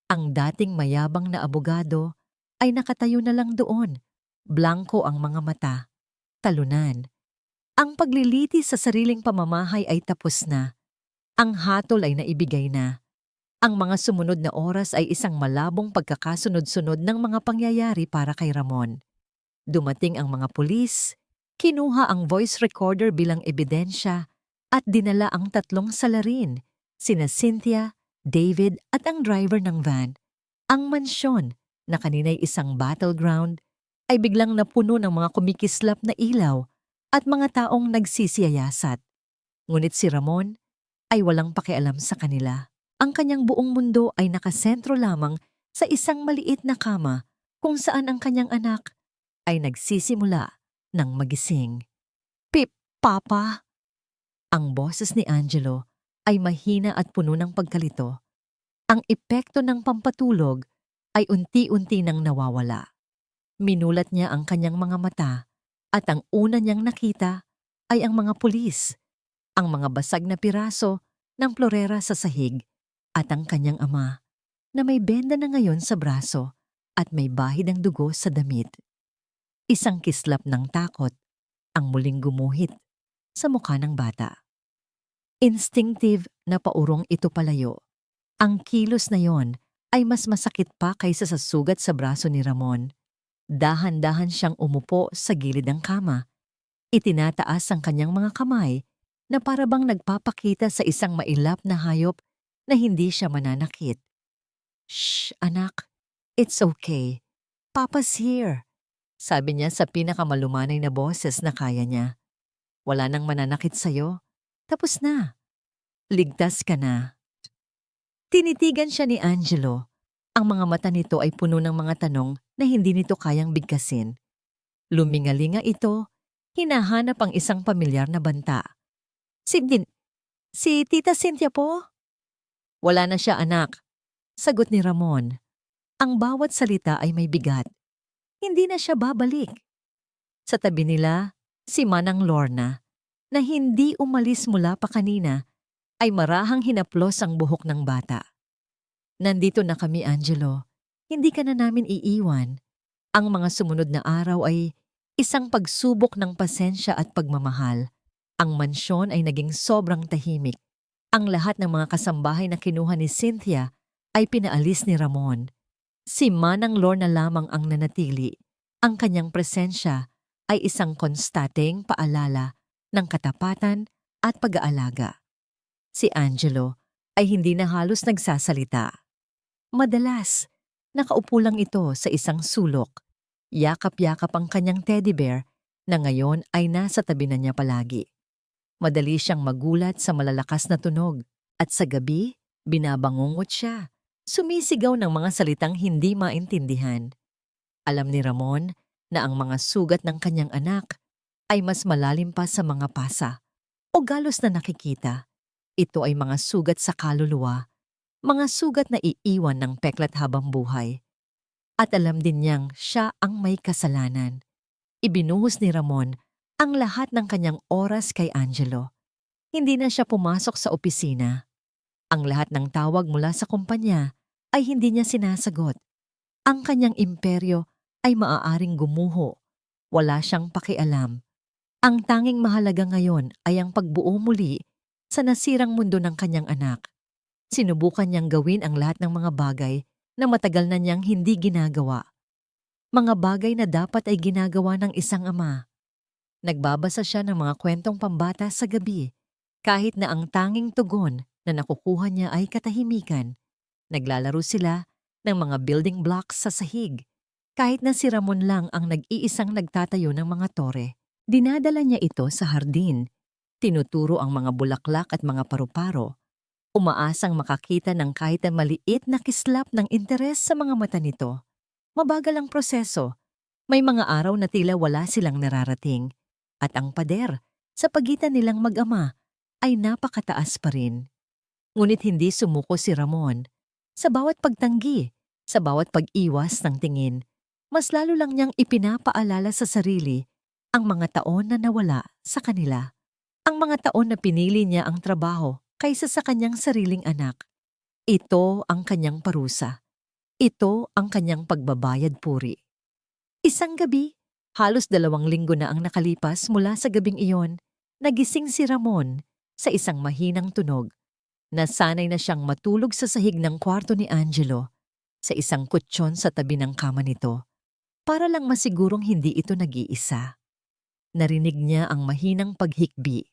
Ang dating mayabang na abogado ay nakatayo na lang doon. Blanko ang mga mata. Talunan. Ang paglilitis sa sariling pamamahay ay tapos na. Ang hatol ay naibigay na. Ang mga sumunod na oras ay isang malabong pagkakasunod-sunod ng mga pangyayari para kay Ramon. Dumating ang mga pulis, kinuha ang voice recorder bilang ebidensya at dinala ang tatlong salarin, sina Cynthia, David at ang driver ng van. Ang mansyon, na kanina'y isang battleground, ay biglang napuno ng mga kumikislap na ilaw at mga taong nagsisiyayasat. Ngunit si Ramon ay walang pakialam sa kanila. Ang kanyang buong mundo ay nakasentro lamang sa isang maliit na kama kung saan ang kanyang anak ay nagsisimula ng magising. "Pip, Papa!" Ang boses ni Angelo ay mahina at puno ng pagkalito. Ang epekto ng pampatulog ay unti-unti nang nawawala. Minulat niya ang kanyang mga mata at ang una niyang nakita ay ang mga pulis, ang mga basag na piraso ng florera sa sahig at ang kanyang ama na may benda na ngayon sa braso at may bahid ng dugo sa damit. Isang kislap ng takot ang muling gumuhit sa mukha ng bata. Instinctive na paurong ito palayo. Ang kilos na yon ay mas masakit pa kaysa sa sugat sa braso ni Ramon. Dahan-dahan siyang umupo sa gilid ng kama. Itinataas ang kanyang mga kamay na parabang nagpapakita sa isang mailap na hayop na hindi siya mananakit. "Shh, anak. It's okay. Papa's here," sabi niya sa pinakamalumanay na boses na kaya niya. "Wala nang mananakit sa'yo. Tapos na. Ligtas ka na." Tinitigan siya ni Angelo. Ang mga mata nito ay puno ng mga tanong na hindi nito kayang bigkasin. Lumingalinga ito, hinahanap ang isang pamilyar na banta. Si Tita Cynthia po?" "Wala na siya, anak," sagot ni Ramon. Ang bawat salita ay may bigat. Hindi na siya babalik. Sa tabi nila, si Manang Lorna, na hindi umalis mula pa kanina, ay marahang hinaplos ang buhok ng bata. "Nandito na kami, Angelo. Hindi ka na namin iiwan." Ang mga sumunod na araw ay isang pagsubok ng pasensya at pagmamahal. Ang mansyon ay naging sobrang tahimik. Ang lahat ng mga kasambahay na kinuha ni Cynthia ay pinaalis ni Ramon. Si Manang Lorna lamang ang nanatili. Ang kanyang presensya ay isang konstateng paalala ng katapatan at pag-aalaga. Si Angelo ay hindi na halos nagsasalita. Madalas, nakaupo lang ito sa isang sulok. Yakap-yakap ang kanyang teddy bear na ngayon ay nasa tabi na niya palagi. Madali siyang magulat sa malalakas na tunog at sa gabi, binabangungot siya. Sumisigaw ng mga salitang hindi maintindihan. Alam ni Ramon na ang mga sugat ng kanyang anak ay mas malalim pa sa mga pasa o galos na nakikita. Ito ay mga sugat sa kaluluwa, mga sugat na iiwan ng peklat habang buhay. At alam din niyang siya ang may kasalanan. Ibinuhos ni Ramon ang lahat ng kanyang oras kay Angelo. Hindi na siya pumasok sa opisina. Ang lahat ng tawag mula sa kumpanya ay hindi niya sinasagot. Ang kanyang imperyo ay maaaring gumuho. Wala siyang pakialam. Ang tanging mahalaga ngayon ay ang pagbuo muli sa nasirang mundo ng kanyang anak. Sinubukan niyang gawin ang lahat ng mga bagay na matagal na niyang hindi ginagawa. Mga bagay na dapat ay ginagawa ng isang ama. Nagbabasa siya ng mga kwentong pambata sa gabi, kahit na ang tanging tugon na nakukuha niya ay katahimikan. Naglalaro sila ng mga building blocks sa sahig, kahit na si Ramon lang ang nag-iisang nagtatayo ng mga tore. Dinadala niya ito sa hardin. Tinuturo ang mga bulaklak at mga paru-paro. Umaasang makakita ng kahit na maliit na kislap ng interes sa mga mata nito. Mabagal ang proseso. May mga araw na tila wala silang nararating. At ang pader, sa pagitan nilang mag-ama, ay napakataas pa rin. Ngunit hindi sumuko si Ramon. Sa bawat pagtanggi, sa bawat pag-iwas ng tingin, mas lalo lang niyang ipinapaalala sa sarili ang mga taon na nawala sa kanila. Ang mga taon na pinili niya ang trabaho kaysa sa kanyang sariling anak. Ito ang kanyang parusa. Ito ang kanyang pagbabayad puri. Isang gabi, halos 2 linggo na ang nakalipas mula sa gabing iyon, nagising si Ramon sa isang mahinang tunog. Nasanay na siyang matulog sa sahig ng kwarto ni Angelo, sa isang kutsyon sa tabi ng kama nito, para lang masigurong hindi ito nag-iisa. Narinig niya ang mahinang paghikbi.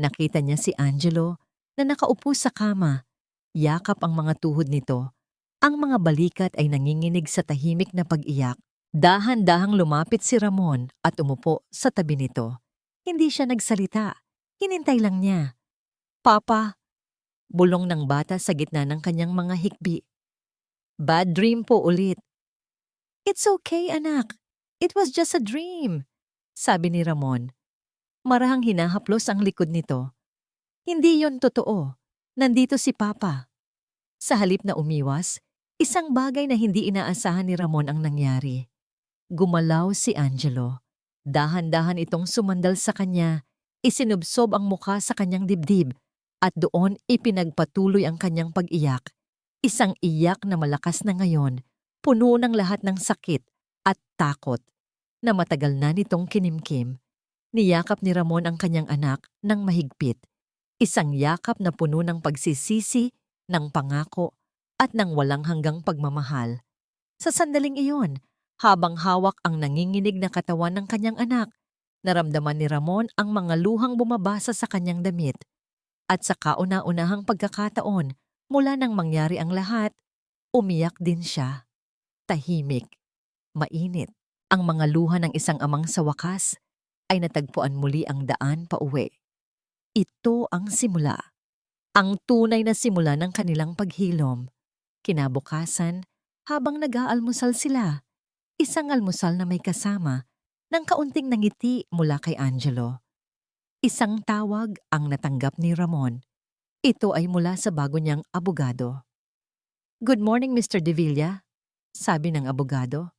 Nakita niya si Angelo na nakaupo sa kama. Yakap ang mga tuhod nito. Ang mga balikat ay nanginginig sa tahimik na pag-iyak. Dahan-dahang lumapit si Ramon at umupo sa tabi nito. Hindi siya nagsalita. Hinintay lang niya. "Papa," bulong ng bata sa gitna ng kanyang mga hikbi. "Bad dream po ulit." "It's okay, anak. It was just a dream," sabi ni Ramon. Marahang hinahaplos ang likod nito. Hindi yon totoo. Nandito si Papa. Sa halip na umiwas, isang bagay na hindi inaasahan ni Ramon ang nangyari. Gumalaw si Angelo. Dahan-dahan itong sumandal sa kanya, isinubsob ang mukha sa kanyang dibdib, at doon ipinagpatuloy ang kanyang pag-iyak. Isang iyak na malakas na ngayon, puno ng lahat ng sakit at takot na matagal na nitong kinimkim. Niyakap ni Ramon ang kanyang anak ng mahigpit. Isang yakap na puno ng pagsisisi, ng pangako, at ng walang hanggang pagmamahal. Sa sandaling iyon, habang hawak ang nanginginig na katawan ng kanyang anak, naramdaman ni Ramon ang mga luhang bumabasa sa kanyang damit. At sa kauna-unahang pagkakataon, mula nang mangyari ang lahat, umiyak din siya. Tahimik, mainit. Ang mga luha ng isang amang sa wakas ay natagpuan muli ang daan pauwi. Ito ang simula. Ang tunay na simula ng kanilang paghilom. Kinabukasan, habang nag-aalmusal sila, isang almusal na may kasama ng kaunting nangiti mula kay Angelo. Isang tawag ang natanggap ni Ramon. Ito ay mula sa bago niyang abogado. "Good morning, Mr. De Villa," sabi ng abogado.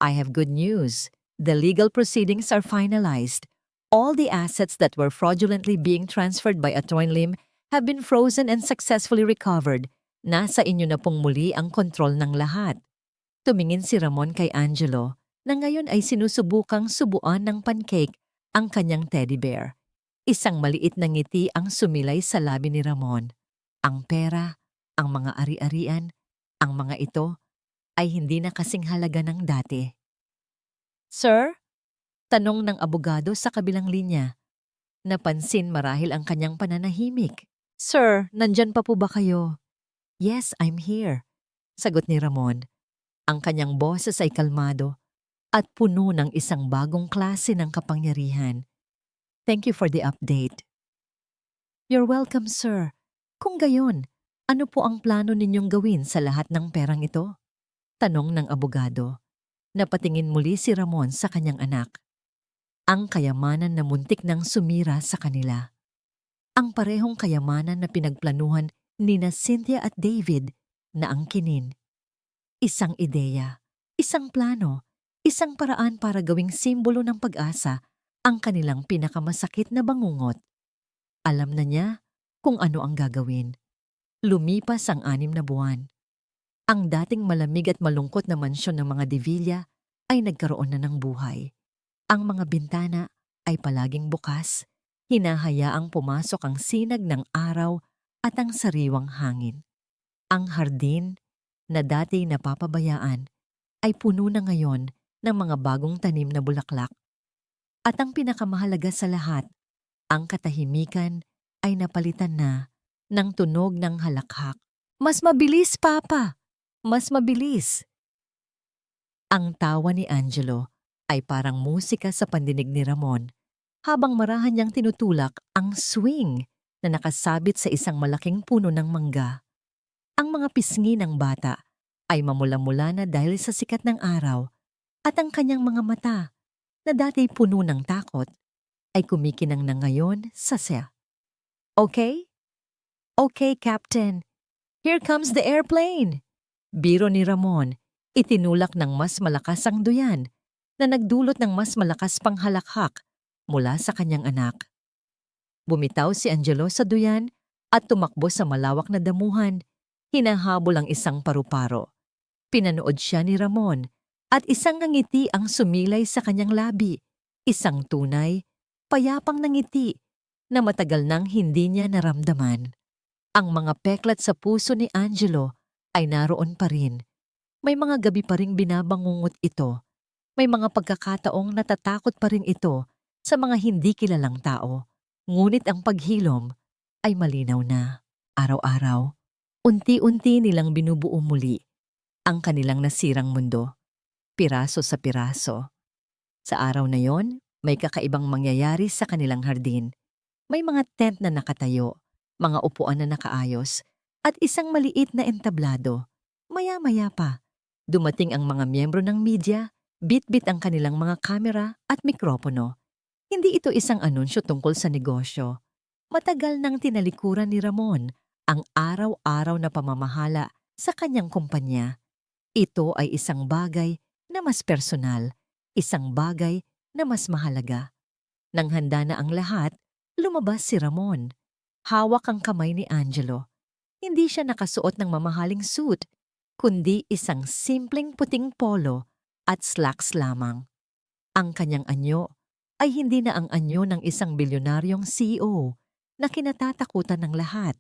"I have good news. The legal proceedings are finalized. All the assets that were fraudulently being transferred by Attorney Lim have been frozen and successfully recovered. Nasa inyo na pong muli ang kontrol ng lahat." Tumingin si Ramon kay Angelo na ngayon ay sinusubukang subuan ng pancake ang kanyang teddy bear. Isang maliit na ngiti ang sumilay sa labi ni Ramon. Ang pera, ang mga ari-arian, ang mga ito ay hindi na kasing halaga ng dati. "Sir?" tanong ng abogado sa kabilang linya. Napansin marahil ang kanyang pananahimik. "Sir, nandyan pa po ba kayo?" "Yes, I'm here," sagot ni Ramon. Ang kanyang boses ay kalmado at puno ng isang bagong klase ng kapangyarihan. "Thank you for the update." "You're welcome, sir. Kung gayon, ano po ang plano ninyong gawin sa lahat ng perang ito?" tanong ng abogado. Napatingin muli si Ramon sa kanyang anak. Ang kayamanan na muntik nang sumira sa kanila. Ang parehong kayamanan na pinagplanuhan nina Cynthia at David na angkinin. Isang ideya, isang plano, isang paraan para gawing simbolo ng pag-asa ang kanilang pinakamasakit na bangungot. Alam na niya kung ano ang gagawin. Lumipas ang 6 na buwan. Ang dating malamig at malungkot na mansyon ng mga De Villa ay nagkaroon na ng buhay. Ang mga bintana ay palaging bukas, hinahayaang pumasok ang sinag ng araw at ang sariwang hangin. Ang hardin, na dati napapabayaan, ay puno na ngayon ng mga bagong tanim na bulaklak. At ang pinakamahalaga sa lahat, ang katahimikan ay napalitan na ng tunog ng halakhak. "Mas mabilis, Papa! Mas mabilis!" Ang tawa ni Angelo ay parang musika sa pandinig ni Ramon habang marahan niyang tinutulak ang swing na nakasabit sa isang malaking puno ng mangga. Ang mga pisngi ng bata ay mamula-mula na dahil sa sikat ng araw at ang kanyang mga mata na dati puno ng takot ay kumikinang na ngayon sa saya. "Okay? Okay, Captain. Here comes the airplane!" Biro ni Ramon, itinulak ng mas malakas ang duyan na nagdulot ng mas malakas pang halakhak mula sa kanyang anak. Bumitaw si Angelo sa duyan at tumakbo sa malawak na damuhan, hinahabol ang isang paru-paro. Pinanood siya ni Ramon at isang ngiti ang sumilay sa kanyang labi, isang tunay, payapang ngiti na matagal nang hindi niya naramdaman. Ang mga peklat sa puso ni Angelo ay naroon pa rin. May mga gabi pa ring binabangungot ito. May mga pagkakataong natatakot pa rin ito sa mga hindi kilalang tao. Ngunit ang paghilom ay malinaw na. Araw-araw, unti-unti nilang binubuo muli ang kanilang nasirang mundo, piraso sa piraso. Sa araw na yon, may kakaibang mangyayari sa kanilang hardin. May mga tent na nakatayo, mga upuan na nakaayos, at isang maliit na entablado. Maya-maya pa, dumating ang mga miyembro ng media, bit-bit ang kanilang mga kamera at mikropono. Hindi ito isang anunsyo tungkol sa negosyo. Matagal nang tinalikuran ni Ramon ang araw-araw na pamamahala sa kanyang kumpanya. Ito ay isang bagay na mas personal, isang bagay na mas mahalaga. Nang handa na ang lahat, lumabas si Ramon. Hawak ang kamay ni Angelo. Hindi siya nakasuot ng mamahaling suit. kundi isang simpleng puting polo at slacks lamang. Ang kanyang anyo ay hindi na ang anyo ng isang bilyonaryong CEO na kinatatakutan ng lahat.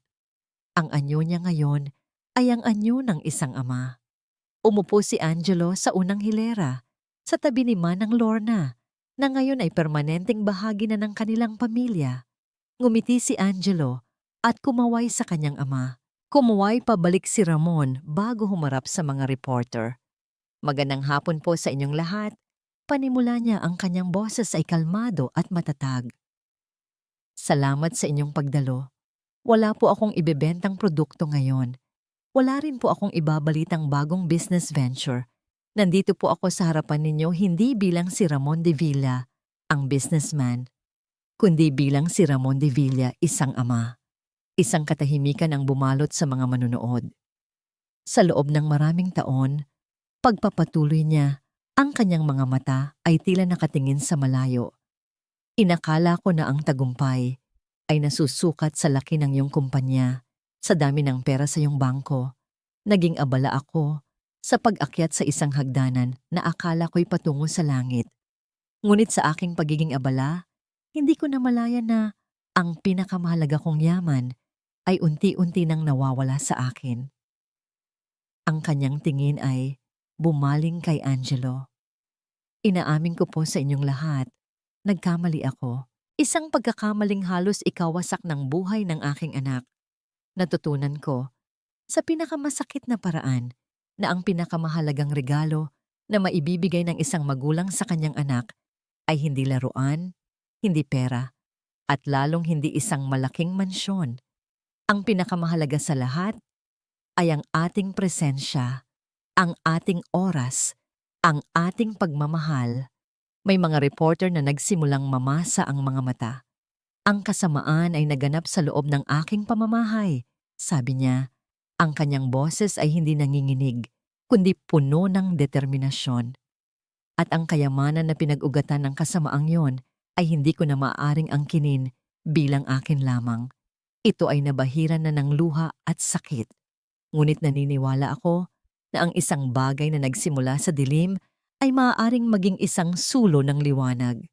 Ang anyo niya ngayon ay ang anyo ng isang ama. Umupo si Angelo sa unang hilera, sa tabi ni Manang Lorna, na ngayon ay permanenteng bahagi na ng kanilang pamilya. Ngumiti si Angelo at kumaway sa kanyang ama. Kumuway pabalik si Ramon bago humarap sa mga reporter. Magandang hapon po sa inyong lahat. Panimula niya ang kanyang boses ay kalmado at matatag. Salamat sa inyong pagdalo. Wala po akong ibebentang produkto ngayon. Wala rin po akong ibabalitang bagong business venture. Nandito po ako sa harapan ninyo hindi bilang si Ramon de Villa, ang businessman, kundi bilang si Ramon de Villa, isang ama. Isang katahimikan ang bumalot sa mga manunood. Sa loob ng maraming taon, pagpapatuloy niya, ang kanyang mga mata ay tila nakatingin sa malayo. Inakala ko na ang tagumpay ay nasusukat sa laki ng iyong kumpanya, sa dami ng pera sa iyong bangko. Naging abala ako sa pag-akyat sa isang hagdanan na akala ko'y patungo sa langit. Ngunit sa aking pagiging abala, hindi ko namalayan na ang pinakamahalaga kong yaman ay unti-unti nang nawawala sa akin. Ang kanyang tingin ay bumaling kay Angelo. Inaamin ko po sa inyong lahat, nagkamali ako. Isang pagkakamaling halos ikawasak ng buhay ng aking anak. Natutunan ko, sa pinakamasakit na paraan, na ang pinakamahalagang regalo na maibibigay ng isang magulang sa kanyang anak ay hindi laruan, hindi pera, at lalong hindi isang malaking mansyon. Ang pinakamahalaga sa lahat ay ang ating presensya, ang ating oras, ang ating pagmamahal. May mga reporter na nagsimulang mamasa ang mga mata. Ang kasamaan ay naganap sa loob ng aking pamamahay, sabi niya. Ang kanyang boses ay hindi nanginginig, kundi puno ng determinasyon. At ang kayamanan na pinag-ugatan ng kasamaang yon ay hindi ko na maaaring angkinin bilang akin lamang. Ito ay nabahiran na ng luha at sakit. Ngunit naniniwala ako na ang isang bagay na nagsimula sa dilim ay maaaring maging isang sulo ng liwanag.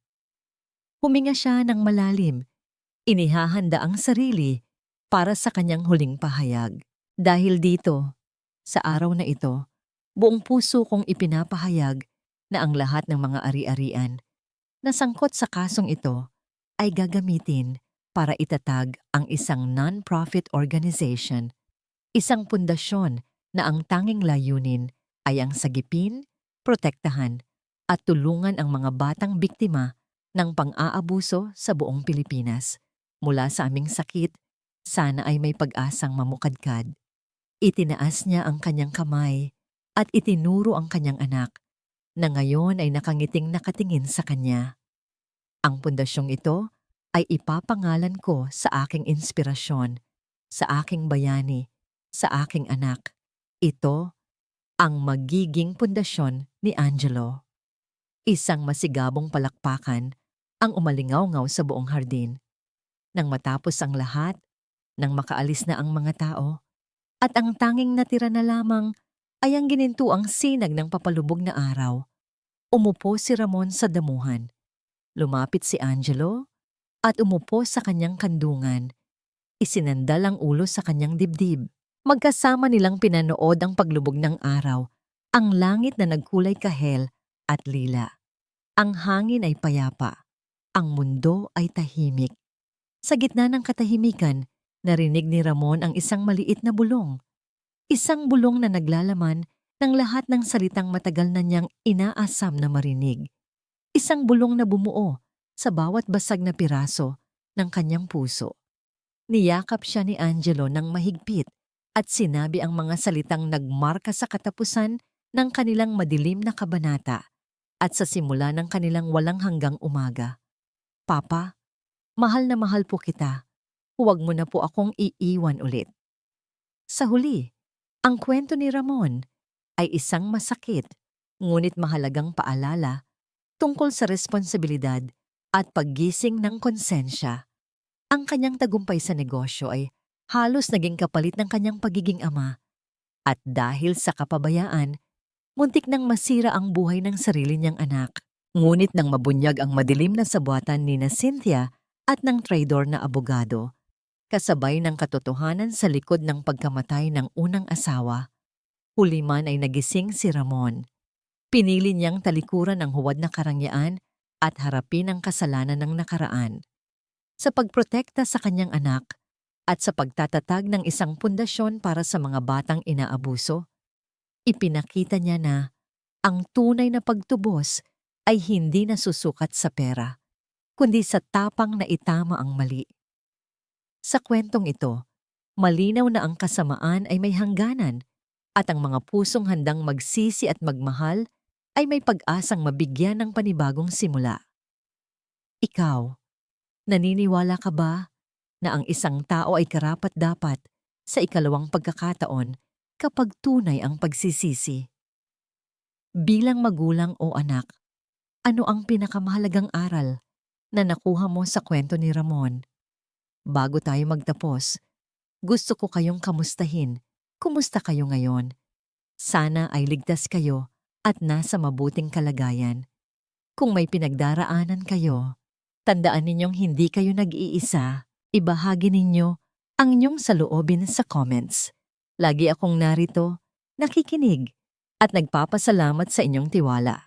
Huminga siya ng malalim. Inihahanda ang sarili para sa kanyang huling pahayag. Dahil dito, sa araw na ito, buong puso kong ipinapahayag na ang lahat ng mga ari-arian na sangkot sa kasong ito ay gagamitin para itatag ang isang non-profit organization, isang pundasyon na ang tanging layunin ay ang sagipin, protektahan at tulungan ang mga batang biktima ng pang-aabuso sa buong Pilipinas. Mula sa aming sakit, sana ay may pag-asang mamukadkad. Itinaas niya ang kanyang kamay at itinuro ang kanyang anak na ngayon ay nakangiting nakatingin sa kanya. Ang pundasyong ito ay ipapangalan ko sa aking inspirasyon, sa aking bayani, sa aking anak. Ito ang magiging pundasyon ni Angelo. Isang masigabong palakpakan ang umalingaw-ngaw sa buong hardin. Nang matapos ang lahat, nang makaalis na ang mga tao, at ang tanging natira na lamang ay ang ginintuang sinag ng papalubog na araw, umupo si Ramon sa damuhan. Lumapit si Angelo at umupo sa kanyang kandungan. Isinandal ang ulo sa kanyang dibdib. Magkasama nilang pinanood ang paglubog ng araw, ang langit na nagkulay kahel at lila. Ang hangin ay payapa, ang mundo ay tahimik. Sa gitna ng katahimikan, narinig ni Ramon ang isang maliit na bulong. Isang bulong na naglalaman ng lahat ng salitang matagal na niyang inaasam na marinig. Isang bulong na bumuo sa bawat basag na piraso ng kanyang puso. Niyakap siya ni Angelo ng mahigpit at sinabi ang mga salitang nagmarka sa katapusan ng kanilang madilim na kabanata at sa simula ng kanilang walang hanggang umaga. Papa, mahal na mahal po kita. Huwag mo na po akong iiwan ulit. Sa huli, ang kwento ni Ramon ay isang masakit, ngunit mahalagang paalala tungkol sa responsibilidad at paggising ng konsensya. Ang kanyang tagumpay sa negosyo ay halos naging kapalit ng kanyang pagiging ama. At dahil sa kapabayaan, muntik nang masira ang buhay ng sarili niyang anak. Ngunit nang mabunyag ang madilim na sabuatan ni na Cynthia at ng traidor na abogado, kasabay ng katotohanan sa likod ng pagkamatay ng unang asawa, huli man ay nagising si Ramon. Pinili niyang talikuran ang huwad na karangyaan at harapin ang kasalanan ng nakaraan. Sa pagprotekta sa kanyang anak at sa pagtatatag ng isang pundasyon para sa mga batang inaabuso, ipinakita niya na ang tunay na pagtubos ay hindi nasusukat sa pera, kundi sa tapang na itama ang mali. Sa kwentong ito, malinaw na ang kasamaan ay may hangganan at ang mga pusong handang magsisi at magmahal ay may pag-asang mabigyan ng panibagong simula. Ikaw, naniniwala ka ba na ang isang tao ay karapat-dapat sa ikalawang pagkakataon kapag tunay ang pagsisisi? Bilang magulang o anak, ano ang pinakamahalagang aral na nakuha mo sa kwento ni Ramon? Bago tayo magtapos, gusto ko kayong kamustahin. Kumusta kayo ngayon? Sana ay ligtas kayo at nasa mabuting kalagayan. Kung may pinagdaraanan kayo, tandaan ninyong hindi kayo nag-iisa. Ibahagi ninyo ang inyong saloobin sa comments. Lagi akong narito, nakikinig, at nagpapasalamat sa inyong tiwala.